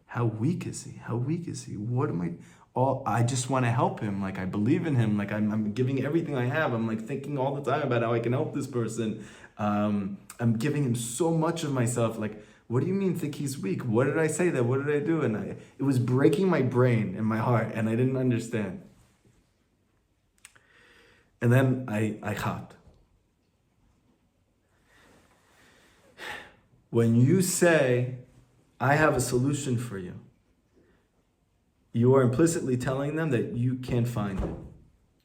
how weak is he? How weak is he? What am I? I just want to help him. Like I believe in him. Like I'm giving everything I have. I'm like thinking all the time about how I can help this person. I'm giving him so much of myself. Like, what do you mean think he's weak? What did I say that? What did I do? And it was breaking my brain and my heart, and I didn't understand. And then I hopped. When you say, I have a solution for you, you are implicitly telling them that you can't find it.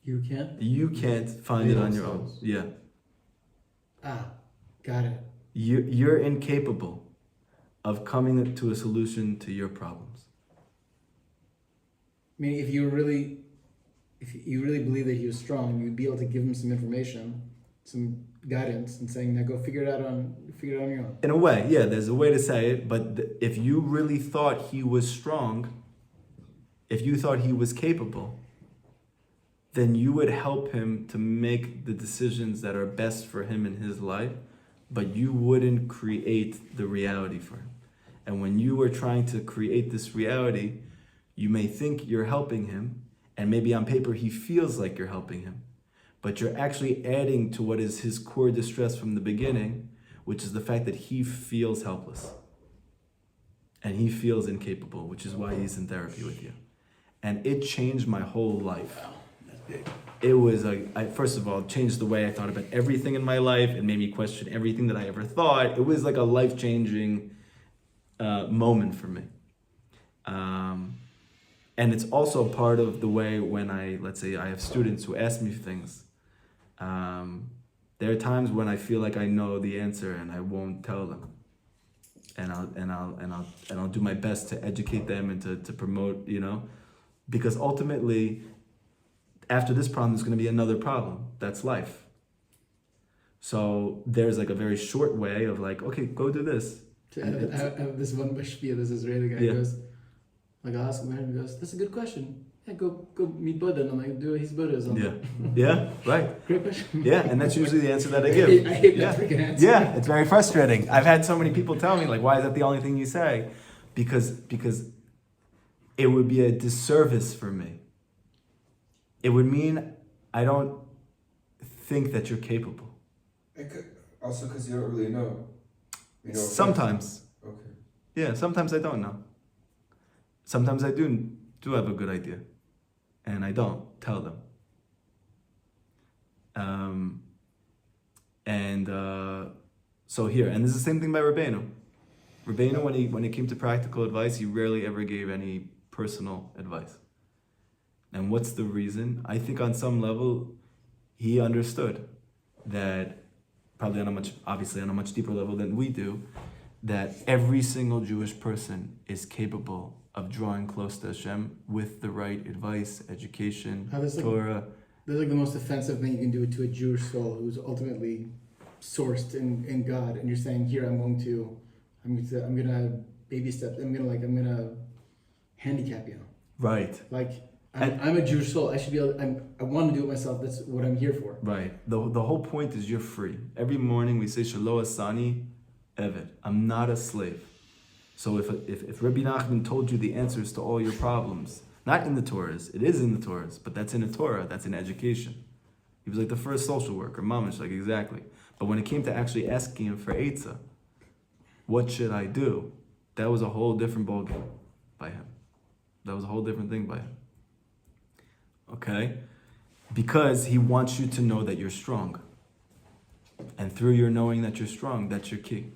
You can't? You can't find it on your own. Yeah. Got it. You're incapable of coming to a solution to your problems. I mean, if you really believe that he was strong, you'd be able to give him some information, some guidance, and saying, "Now go figure it out on your own." In a way, yeah. There's a way to say it, but if you really thought he was strong, if you thought he was capable, then you would help him to make the decisions that are best for him in his life, but you wouldn't create the reality for him. And when you are trying to create this reality, you may think you're helping him, and maybe on paper he feels like you're helping him, but you're actually adding to what is his core distress from the beginning, which is the fact that he feels helpless. And he feels incapable, which is why he's in therapy with you. And it changed my whole life. Wow, that's big. It was first of all, it changed the way I thought about everything in my life. It made me question everything that I ever thought. It was like a life-changing moment for me. And it's also part of the way when let's say I have students who ask me things, There are times when I feel like I know the answer and I won't tell them. And I'll do my best to educate them and to promote, because ultimately, after this problem, there's going to be another problem. That's life. So there's like a very short way of like, okay, go do this. I have this one Bashpia, this Israeli guy goes, like I'll ask him, and he goes, that's a good question. Yeah, go meet Buddha, and I'm like, do his Buddhism. Yeah, right. Great question. Yeah, and that's usually the answer that I give. I hate that freaking answer. Yeah, it's very frustrating. I've had so many people tell me, like, why is that the only thing you say? Because it would be a disservice for me. It would mean I don't think that you're capable. Also, because you don't really know. Sometimes. Okay. Yeah, sometimes I don't know. Sometimes I do have a good idea. And I don't tell them. So here, and this is the same thing by Rabbeinu. Rabbeinu, when it came to practical advice, he rarely ever gave any personal advice. And what's the reason? I think on some level, he understood that, probably on a much deeper level than we do, that every single Jewish person is capable of drawing close to Hashem with the right advice, education, Torah. There's like the most offensive thing you can do to a Jewish soul who's ultimately sourced in God, and you're saying, here I'm gonna baby steps. I'm gonna handicap you. Right. Like I'm a Jewish soul. I should be able. I want to do it myself. That's what I'm here for. Right. The whole point is you're free. Every morning we say Shelo Asani Eved. I'm not a slave. So if Rabbi Nachman told you the answers to all your problems, not in the Torahs, it is in the Torahs, but that's in the Torah, that's in education. He was like the first social worker, mamish, like exactly. But when it came to actually asking him for Eitzah, what should I do? That was a whole different ballgame by him. That was a whole different thing by him. Okay? Because he wants you to know that you're strong. And through your knowing that you're strong, that's your key.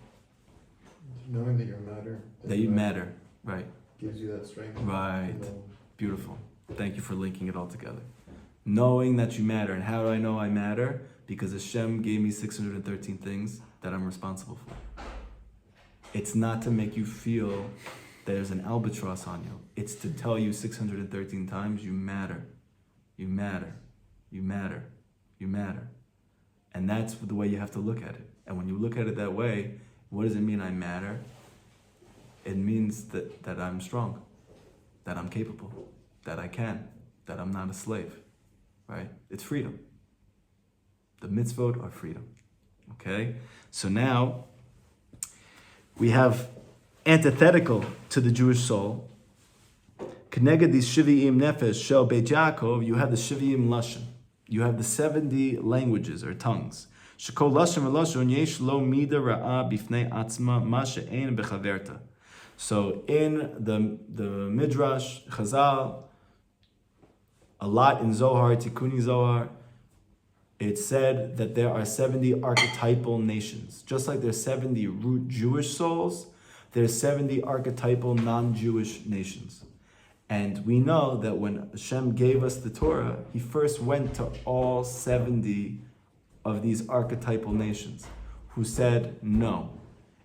Knowing that you matter. That you matter, right. Gives you that strength. Right. Beautiful. Thank you for linking it all together. Knowing that you matter. And how do I know I matter? Because Hashem gave me 613 things that I'm responsible for. It's not to make you feel there's an albatross on you. It's to tell you 613 times you matter. You matter. You matter. You matter. And that's the way you have to look at it. And when you look at it that way, what does it mean I matter? It means that I'm strong, that I'm capable, that I can, that I'm not a slave, right? It's freedom. The mitzvot are freedom, okay? So now, we have antithetical to the Jewish soul. Keneged these Shivi'im Nefesh Shel Beit Yaakov, you have the Shivi'im Lashon. You have the 70 languages or tongues. Shekol Lashon v'Lashon yesh lo mida ra'a bifnei atzma ma she'ein bechaverta. So in the Midrash, Chazal, a lot in Zohar, Tikkuni Zohar, it said that there are 70 archetypal nations. Just like there's 70 root Jewish souls, there's 70 archetypal non-Jewish nations. And we know that when Hashem gave us the Torah, he first went to all 70 of these archetypal nations who said no.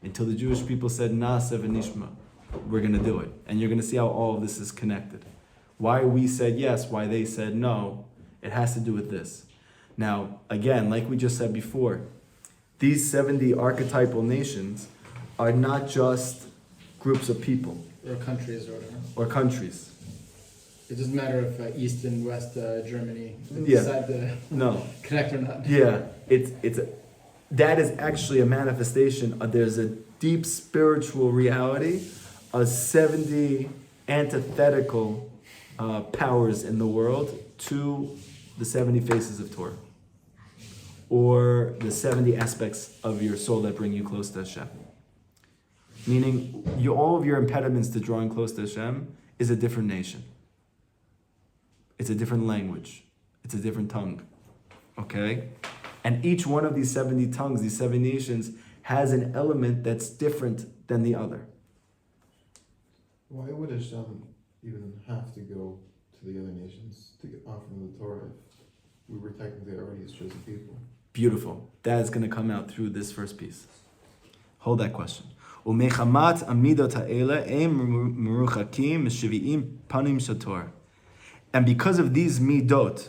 Until the Jewish people said, Na'aseh v'nishma, we're going to do it. And you're going to see how all of this is connected. Why we said yes, why they said no, it has to do with this. Now, again, like we just said before, these 70 archetypal nations are not just groups of people. Or countries or whatever. Or countries. It doesn't matter if East and West Germany decide to connect or not. Yeah, that is actually a manifestation. There's a deep spiritual reality of 70 antithetical powers in the world to the 70 faces of Torah, or the 70 aspects of your soul that bring you close to Hashem. Meaning, all of your impediments to drawing close to Hashem is a different nation. It's a different language. It's a different tongue. Okay? And each one of these 70 tongues, these 7 nations, has an element that's different than the other. Why would Hashem even have to go to the other nations to get offer them the Torah if we were technically already his chosen people? Beautiful. That is going to come out through this first piece. Hold that question. Umechamat amidot ha'ele em meruchakim mishavi'im panim shator. And because of these midot,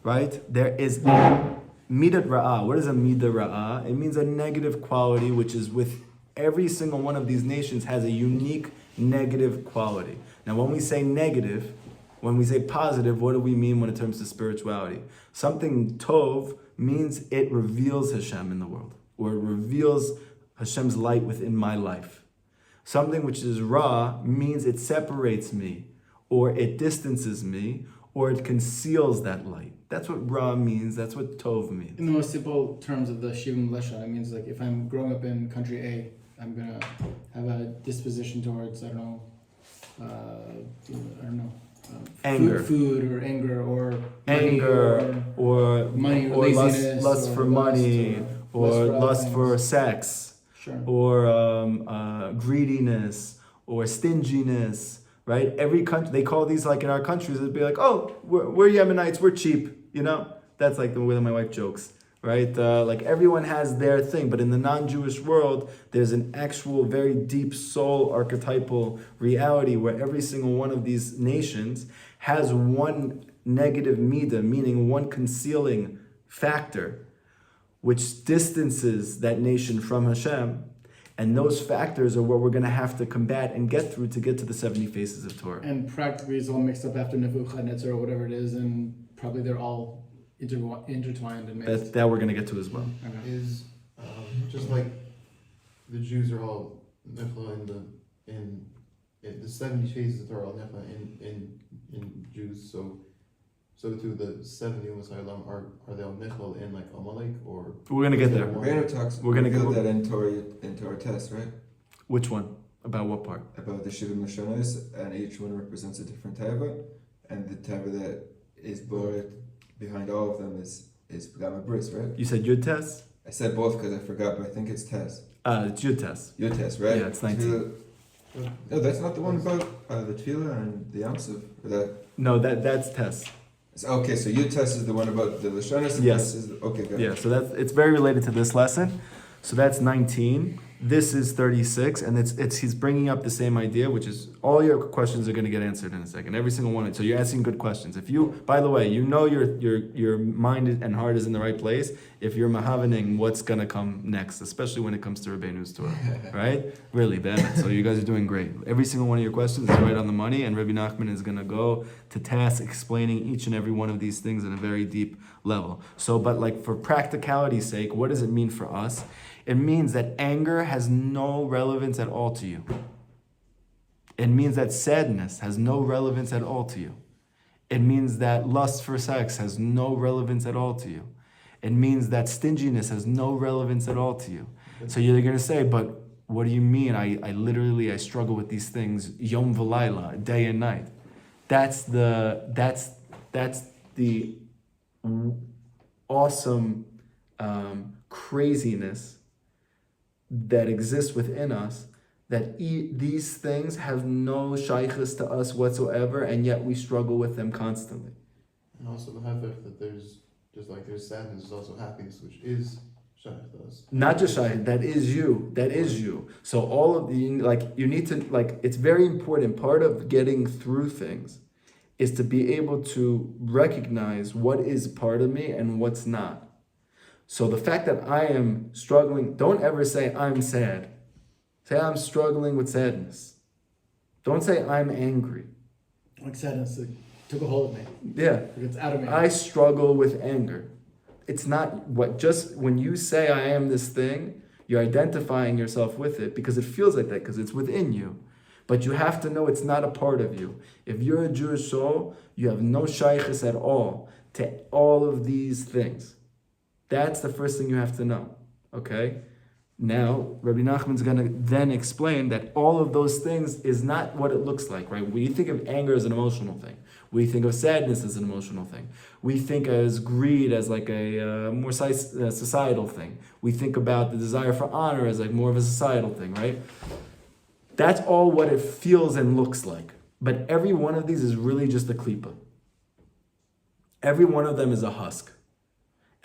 right, there is midat ra'ah. What is a midat ra'ah? It means a negative quality, which is with every single one of these nations has a unique negative quality. Now, when we say negative, when we say positive, what do we mean when it comes to spirituality? Something tov means it reveals Hashem in the world, or it reveals Hashem's light within my life. Something which is ra means it separates me, or it distances me, or it conceals that light. That's what ra means. That's what tov means. In the most simple terms of the Shivim Lesha, it means like if I'm growing up in country A, I'm gonna have a disposition towards Anger. food or anger or money or laziness lust for money, or lust for sex, sure, or greediness, or stinginess. Right? Every country, they call these, like in our countries, it'd be like, oh, we're Yemenites, we're cheap. You know, that's like the way that my wife jokes. Right? Like everyone has their thing, but in the non-Jewish world, there's an actual very deep soul archetypal reality where every single one of these nations has one negative midah, meaning one concealing factor, which distances that nation from Hashem. And those factors are what we're going to have to combat and get through to get to the 70 faces of Torah. And practically it's all mixed up after Nebuchadnezzar or whatever it is, and probably they're all intertwined and mixed. That we're going to get to as well. Okay. Is just like the Jews are all nifla in the 70 phases of Torah all nifla in Jews, so too the 70 Musaylam are they all nifla in like Amalek, or We're going to get there. Rabbeinu talks. We're gonna revealed go- that in Torah test, right? Which one? About what part? About the Shivim Lashonos, and each one represents a different taiva, and the taiva that is buried behind all of them is Pagama Bris, right? You said Yud Tes? I said both because I forgot, but I think it's Tes. It's Yud Tes. Your test, right? Yeah, it's 19. No, that's not the one about the Tefillah and the Yamsuf. No, that's Tes. Okay, so your test is the one about the Lashonos. Yes. Okay, good. Yeah, so it's very related to this lesson. So that's 19. This is 36, and it's he's bringing up the same idea, which is all your questions are going to get answered in a second. Every single one. So you're asking good questions. If you, by the way, you know your mind and heart is in the right place if you're mahavening what's going to come next, especially when it comes to Rabbeinu's Torah, right? Really, bad. So you guys are doing great. Every single one of your questions is right on the money, and Rabbi Nachman is going to go to task explaining each and every one of these things in a very deep level. So, but like for practicality's sake, what does it mean for us? It means that anger has no relevance at all to you. It means that sadness has no relevance at all to you. It means that lust for sex has no relevance at all to you. It means that stinginess has no relevance at all to you. So you're going to say, but what do you mean? I literally struggle with these things yom v'layla, day and night. That's the awesome craziness that exists within us, that these things have no shaykhs to us whatsoever, and yet we struggle with them constantly. and also the hafech that there's just like there's sadness, there's also happiness, which is shaykh to us. Not just shaykh, that is you. That is you. So all of the, you need to, it's very important. Part of getting through things is to be able to recognize what is part of me and what's not. So the fact that I am struggling, don't ever say I'm sad. Say I'm struggling with sadness. Don't say I'm angry. Like sadness, it took a hold of me. Yeah. It's out of me. I struggle with anger. It's not just when you say I am this thing, you're identifying yourself with it because it feels like that, because it's within you. But you have to know it's not a part of you. If you're a Jewish soul, you have no shaykhs at all to all of these things. That's the first thing you have to know, okay? Now, Rabbi Nachman's going to then explain that all of those things is not what it looks like, right? We think of anger as an emotional thing. We think of sadness as an emotional thing. We think as greed as like a more societal thing. We think about the desire for honor as like more of a societal thing, right? That's all what it feels and looks like. But every one of these is really just a klipa. Every one of them is a husk.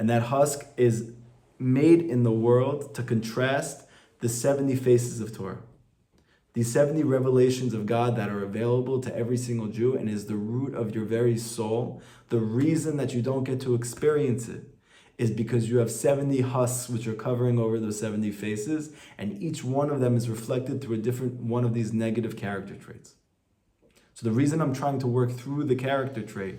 And that husk is made in the world to contrast the 70 faces of Torah. These 70 revelations of God that are available to every single Jew and is the root of your very soul. The reason that you don't get to experience it is because you have 70 husks which are covering over those 70 faces, and each one of them is reflected through a different one of these negative character traits. So the reason I'm trying to work through the character trait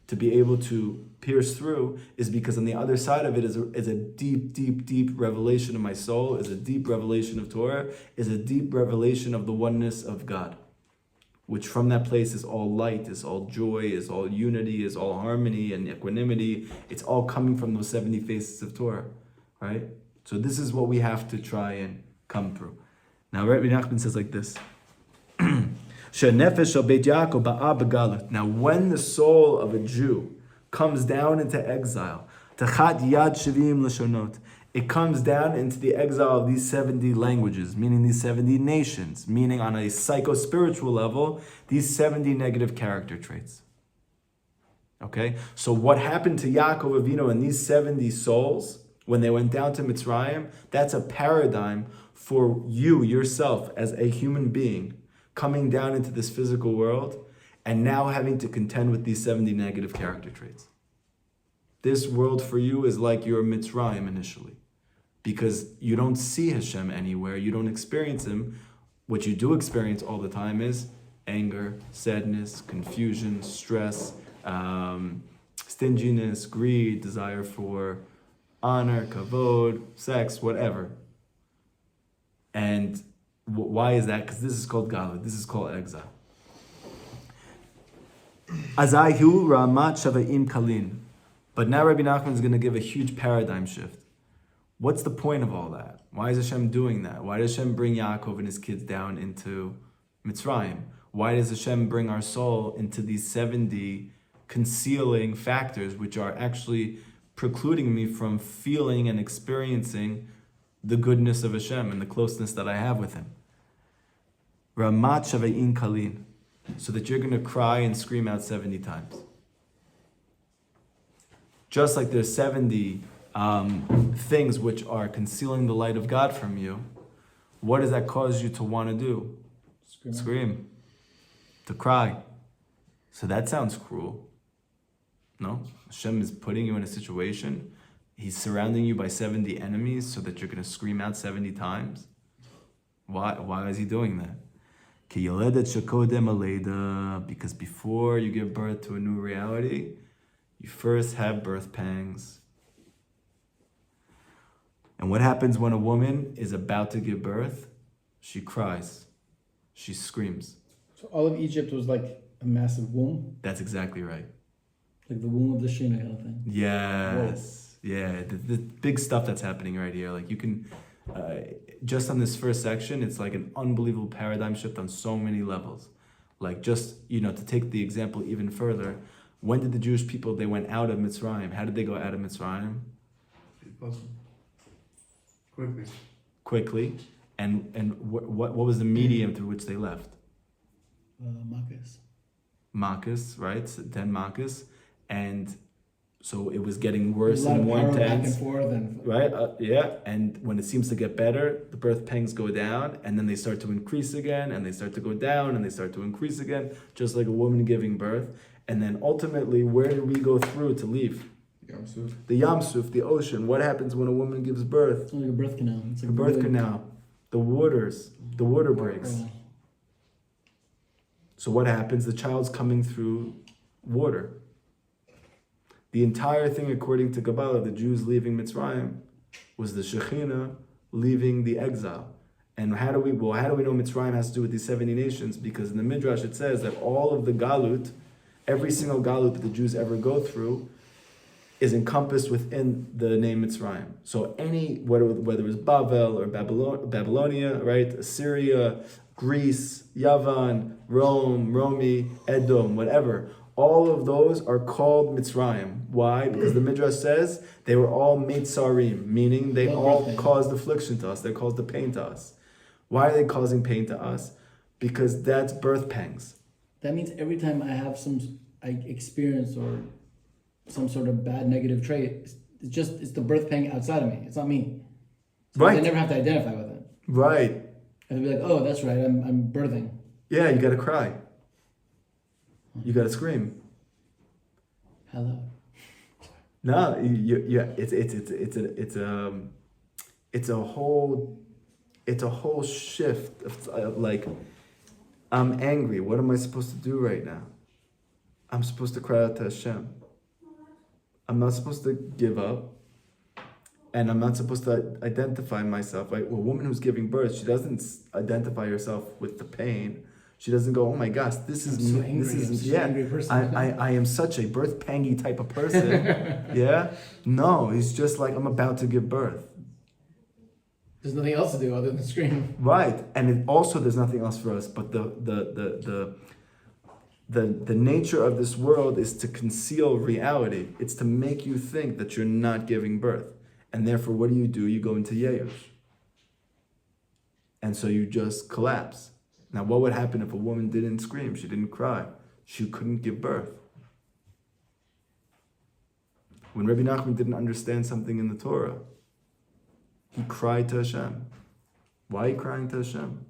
to be able to pierce through is because on the other side of it is a deep, deep, deep revelation of my soul, is a deep revelation of Torah, is a deep revelation of the oneness of God, which from that place is all light, is all joy, is all unity, is all harmony and equanimity. It's all coming from those 70 faces of Torah, right? So this is what we have to try and come through. Now, Rabbi Nachman says like this. Now, when the soul of a Jew comes down into exile, it comes down into the exile of these 70 languages, meaning these 70 nations, meaning on a psycho-spiritual level, these 70 negative character traits. Okay? So what happened to Yaakov Avinu and these 70 souls when they went down to Mitzrayim, that's a paradigm for you, yourself, as a human being, coming down into this physical world and now having to contend with these 70 negative character traits. This world for you is like your Mitzrayim initially, because you don't see Hashem anywhere, you don't experience Him. What you do experience all the time is anger, sadness, confusion, stress, stinginess, greed, desire for honor, kavod, sex, whatever. And why is that? Because this is called Galut. This is called exile. Azayu Ramat Shava'im Kalin. But now Rabbi Nachman is going to give a huge paradigm shift. What's the point of all that? Why is Hashem doing that? Why does Hashem bring Yaakov and his kids down into Mitzrayim? Why does Hashem bring our soul into these 70 concealing factors which are actually precluding me from feeling and experiencing the goodness of Hashem and the closeness that I have with Him? Ramat Shava'in Kalin. So that you're going to cry and scream out 70 times. Just like there's 70 things which are concealing the light of God from you, what does that cause you to want to do? Scream. To cry. So that sounds cruel. No? Hashem is putting you in a situation. He's surrounding you by 70 enemies so that you're going to scream out 70 times. Why is He doing that? Because before you give birth to a new reality, you first have birth pangs. And what happens when a woman is about to give birth? She cries. She screams. So all of Egypt was like a massive womb? That's exactly right. Like the womb of the Shina kind of thing? Yes. Whoa. Yeah, the big stuff that's happening right here. Like you can, just on this first section, it's like an unbelievable paradigm shift on so many levels. Like just, to take the example even further, when did the Jewish people, they went out of Mitzrayim? How did they go out of Mitzrayim? Quickly. And what was the medium through which they left? Makkas, right? 10 Makkas. And so it was getting worse and more intense. Right? Yeah. And when it seems to get better, the birth pangs go down, and then they start to increase again, and they start to go down, and they start to increase again, just like a woman giving birth. And then ultimately, where do we go through to leave? The Yam Suf, the ocean. What happens when a woman gives birth? It's like a birth canal. It's like a birth canal. The water breaks. So what happens? The child's coming through water. The entire thing, according to Kabbalah, the Jews leaving Mitzrayim, was the Shekhinah leaving the exile. And how do we know Mitzrayim has to do with these 70 nations? Because in the Midrash it says that all of the Galut, every single Galut that the Jews ever go through, is encompassed within the name Mitzrayim. So whether it was Babel or Babylonia, right, Assyria, Greece, Yavan, Rome, Romi, Edom, whatever, all of those are called Mitzrayim. Why? Because the Midrash says they were all Mitzarim, meaning they all caused affliction to us. They caused the pain to us. Why are they causing pain to us? Because that's birth pangs. That means every time I have I experience or some sort of bad negative trait, it's the birth pang outside of me. It's not me. So Right. I never have to identify with it. Right. And be like, oh, that's right. I'm birthing. Yeah, you gotta cry. You gotta scream. Hello. No, it's a whole shift of like, I'm angry. What am I supposed to do right now? I'm supposed to cry out to Hashem. I'm not supposed to give up. And I'm not supposed to identify myself. Like a woman who's giving birth, she doesn't identify herself with the pain. She doesn't go, oh my gosh, this is I'm so me. angry. This is I'm such yeah. an angry person. I am such a birth pangy type of person. Yeah. No, it's just like I'm about to give birth. There's nothing else to do other than scream. Right. And it also there's nothing else for us. But the nature of this world is to conceal reality. It's to make you think that you're not giving birth. And therefore, what do? You go into Yeush. And so you just collapse. Now, what would happen if a woman didn't scream? She didn't cry. She couldn't give birth. When Rabbi Nachman didn't understand something in the Torah, he cried to Hashem. Why are you crying to Hashem?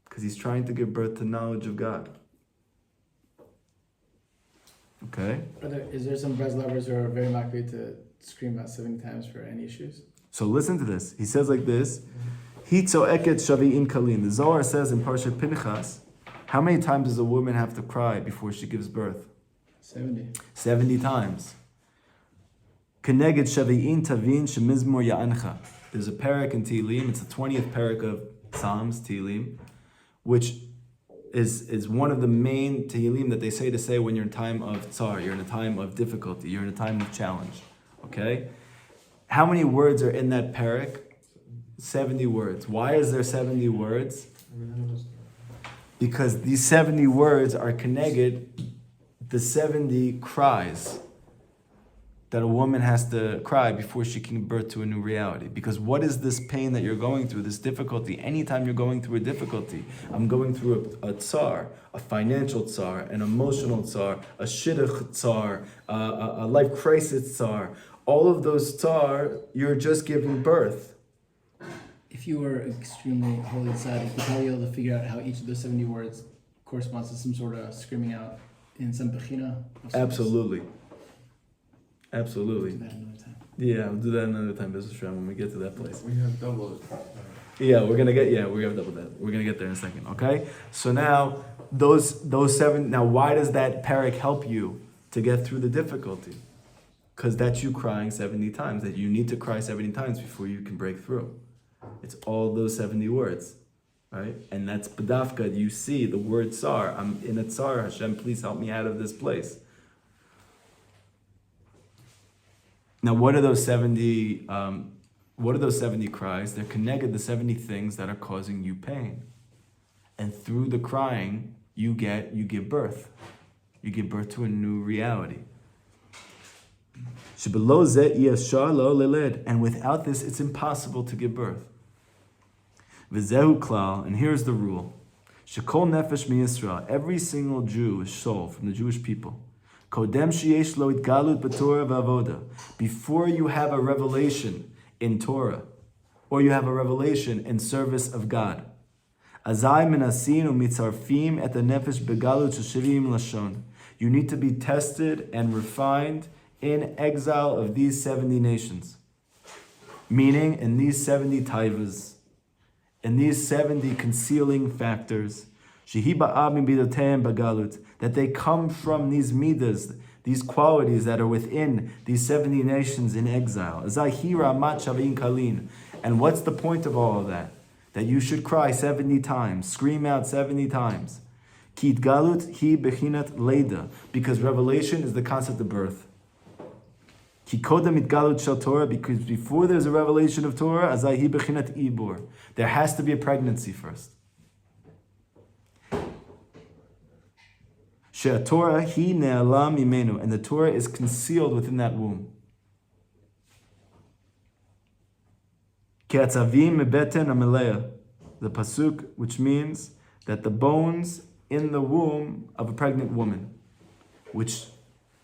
Because he's trying to give birth to knowledge of God. Okay? Is there some Breslovers who are very likely to scream about 70 times for any issues? So listen to this. He says like this, Hi tzo'eket shavi'in kalin. The Zohar says in Parshat Pinchas, how many times does a woman have to cry before she gives birth? 70. 70 times. Keneged shavi'in tavin shemizmor ya'ancha. There's a parak in Tehillim, it's the 20th parak of Psalms, Tehillim, which is one of the main Tehillim that they say when you're in time of tsar, you're in a time of difficulty, you're in a time of challenge. Okay? How many words are in that parak? 70 words. Why is there 70 words? Because these 70 words are connected the 70 cries that a woman has to cry before she can give birth to a new reality. Because what is this pain that you're going through, this difficulty? Anytime you're going through a difficulty, I'm going through a tsar, a financial tsar, an emotional tsar, a shidduch tsar, a life crisis tsar. All of those tsar, you're just giving birth. If you were extremely holy tzaddik, you could probably be able to figure out how each of those 70 words corresponds to some sort of screaming out in some bechina. Absolutely. Absolutely. Do that another time. Yeah, we'll do that another time, Bezos Shem, when we get to that place. We have double it. Yeah, we're gonna double that. We're gonna get there in a second, okay? So now, those 7, now why does that parak help you to get through the difficulty? Because that's you crying 70 times, that you need to cry 70 times before you can break through. It's all those 70 words, right? And that's Badafka, you see the word tsar, I'm in a tsar, Hashem, please help me out of this place. Now, what are those 70 cries? They're connected to 70 things that are causing you pain. And through the crying, you give birth. You give birth to a new reality. And without this, it's impossible to give birth. And here's the rule. Every single Jewish soul from the Jewish people, before you have a revelation in Torah, or you have a revelation in service of God, you need to be tested and refined in exile of these 70 nations. Meaning in these 70 taivas, in these 70 concealing factors, that they come from these midas, these qualities that are within these 70 nations in exile. And what's the point of all of that? That you should cry 70 times, scream out 70 times. Because revelation is the concept of birth. Because before there's a revelation of Torah, there has to be a pregnancy first. And the Torah is concealed within that womb. The pasuk, which means that the bones in the womb of a pregnant woman, which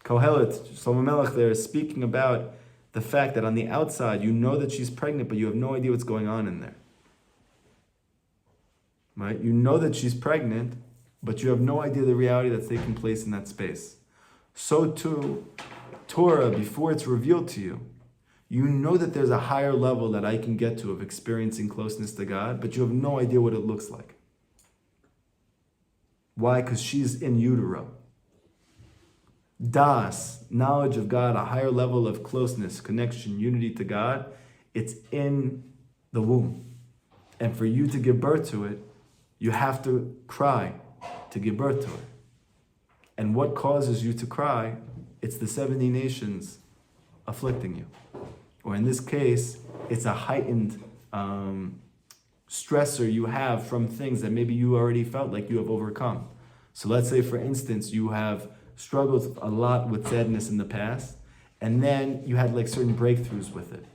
Kohelet, Shlomo Melech there is speaking about The fact that on the outside, you know that she's pregnant, but you have no idea what's going on in there. Right? You know that she's pregnant, but you have no idea the reality that's taking place in that space. So too, Torah, before it's revealed to you, you know that there's a higher level that I can get to of experiencing closeness to God, but you have no idea what it looks like. Why? Because she's in utero. Das, knowledge of God, a higher level of closeness, connection, unity to God, it's in the womb. And for you to give birth to it, you have to cry to give birth to it. And what causes you to cry? It's the 70 nations afflicting you. Or in this case, it's a heightened stressor you have from things that maybe you already felt like you have overcome. So let's say, for instance, you have struggled a lot with sadness in the past, and then you had like certain breakthroughs with it.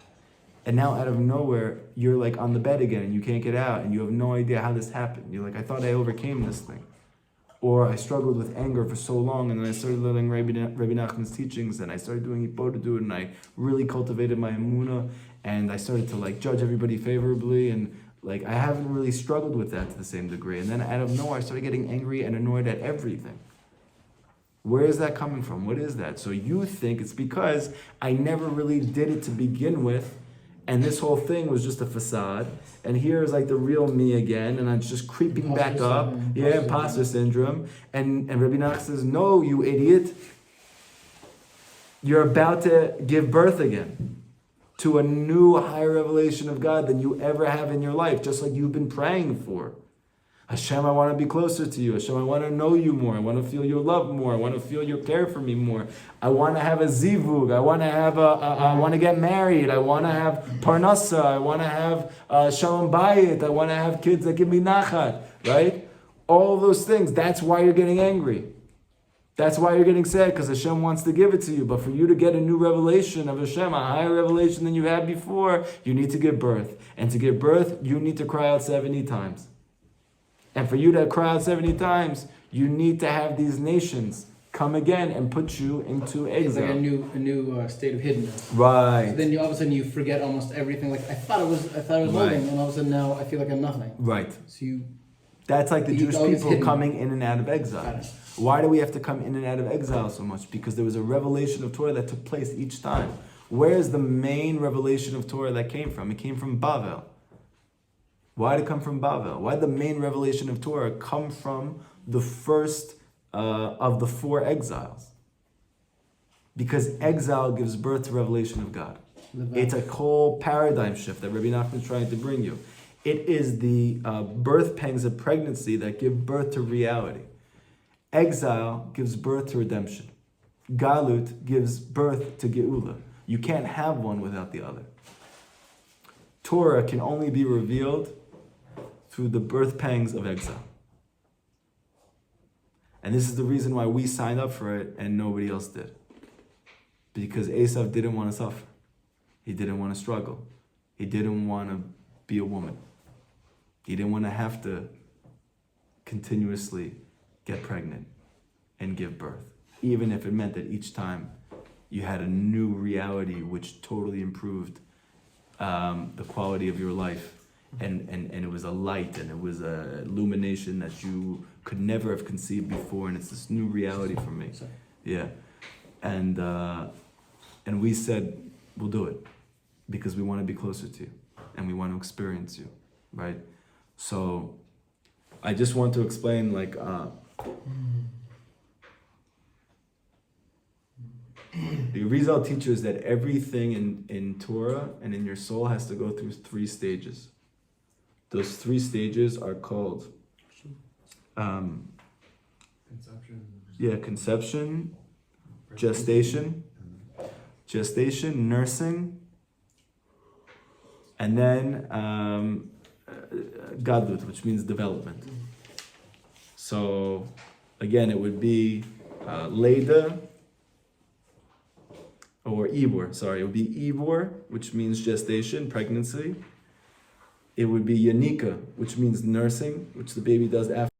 And now out of nowhere, you're like on the bed again and you can't get out and you have no idea how this happened. You're like, I thought I overcame this thing. Or I struggled with anger for so long, and then I started learning Rabbi Nachman's teachings, and I started doing Hippodah, and I really cultivated my emunah, and I started to like judge everybody favorably, and like I haven't really struggled with that to the same degree. And then out of nowhere, I started getting angry and annoyed at everything. Where is that coming from? What is that? So you think it's because I never really did it to begin with, and this whole thing was just a facade, and here's like the real me again, and I'm just creeping back up. Imposter syndrome. And Rabbi Nach says, no, you idiot. You're about to give birth again to a new higher revelation of God than you ever have in your life, just like you've been praying for. Hashem, I want to be closer to you. Hashem, I want to know you more. I want to feel your love more. I want to feel your care for me more. I want to have a zivug. I want to have I want to get married. I want to have parnasa. I want to have shalom bayit. I want to have kids that give me nachat. Right? All of those things. That's why you're getting angry. That's why you're getting sad, because Hashem wants to give it to you. But for you to get a new revelation of Hashem, a higher revelation than you had before, you need to give birth. And to give birth, you need to cry out 70 times. And for you to cry out 70 times, you need to have these nations come again and put you into exile. It's like a new state of hiddenness. Right. So then all of a sudden you forget almost everything. Like I thought it was Right. holding, and all of a sudden now I feel like I'm nothing. Right. So you. That's like the Jewish people hidden. coming in and out of exile. Got it. Why do we have to come in and out of exile so much? Because there was a revelation of Torah that took place each time. Where is the main revelation of Torah that came from? It came from Bavel. Why did it come from Bavel? Why did the main revelation of Torah come from the first of the 4 exiles? Because exile gives birth to revelation of God. It's a whole paradigm shift that Rabbi Nachman is trying to bring you. It is the birth pangs of pregnancy that give birth to reality. Exile gives birth to redemption. Galut gives birth to Geula. You can't have one without the other. Torah can only be revealed through the birth pangs of exile. And this is the reason why we signed up for it and nobody else did. Because Esav didn't want to suffer. He didn't want to struggle. He didn't want to be a woman. He didn't want to have to continuously get pregnant and give birth. Even if it meant that each time you had a new reality which totally improved the quality of your life. And it was a light and it was a illumination that you could never have conceived before, and it's this new reality for me. Sorry. Yeah. And we said, we'll do it because we want to be closer to you and we want to experience you, right? So I just want to explain like the Rizal teaches that everything in Torah and in your soul has to go through 3 stages. Those 3 stages are called conception, gestation, nursing, and then gadlut, which means development. So again, it would be Leda or Ibor. Sorry, it would be Ibor, which means gestation, pregnancy. It would be Yanika, which means nursing, which the baby does after.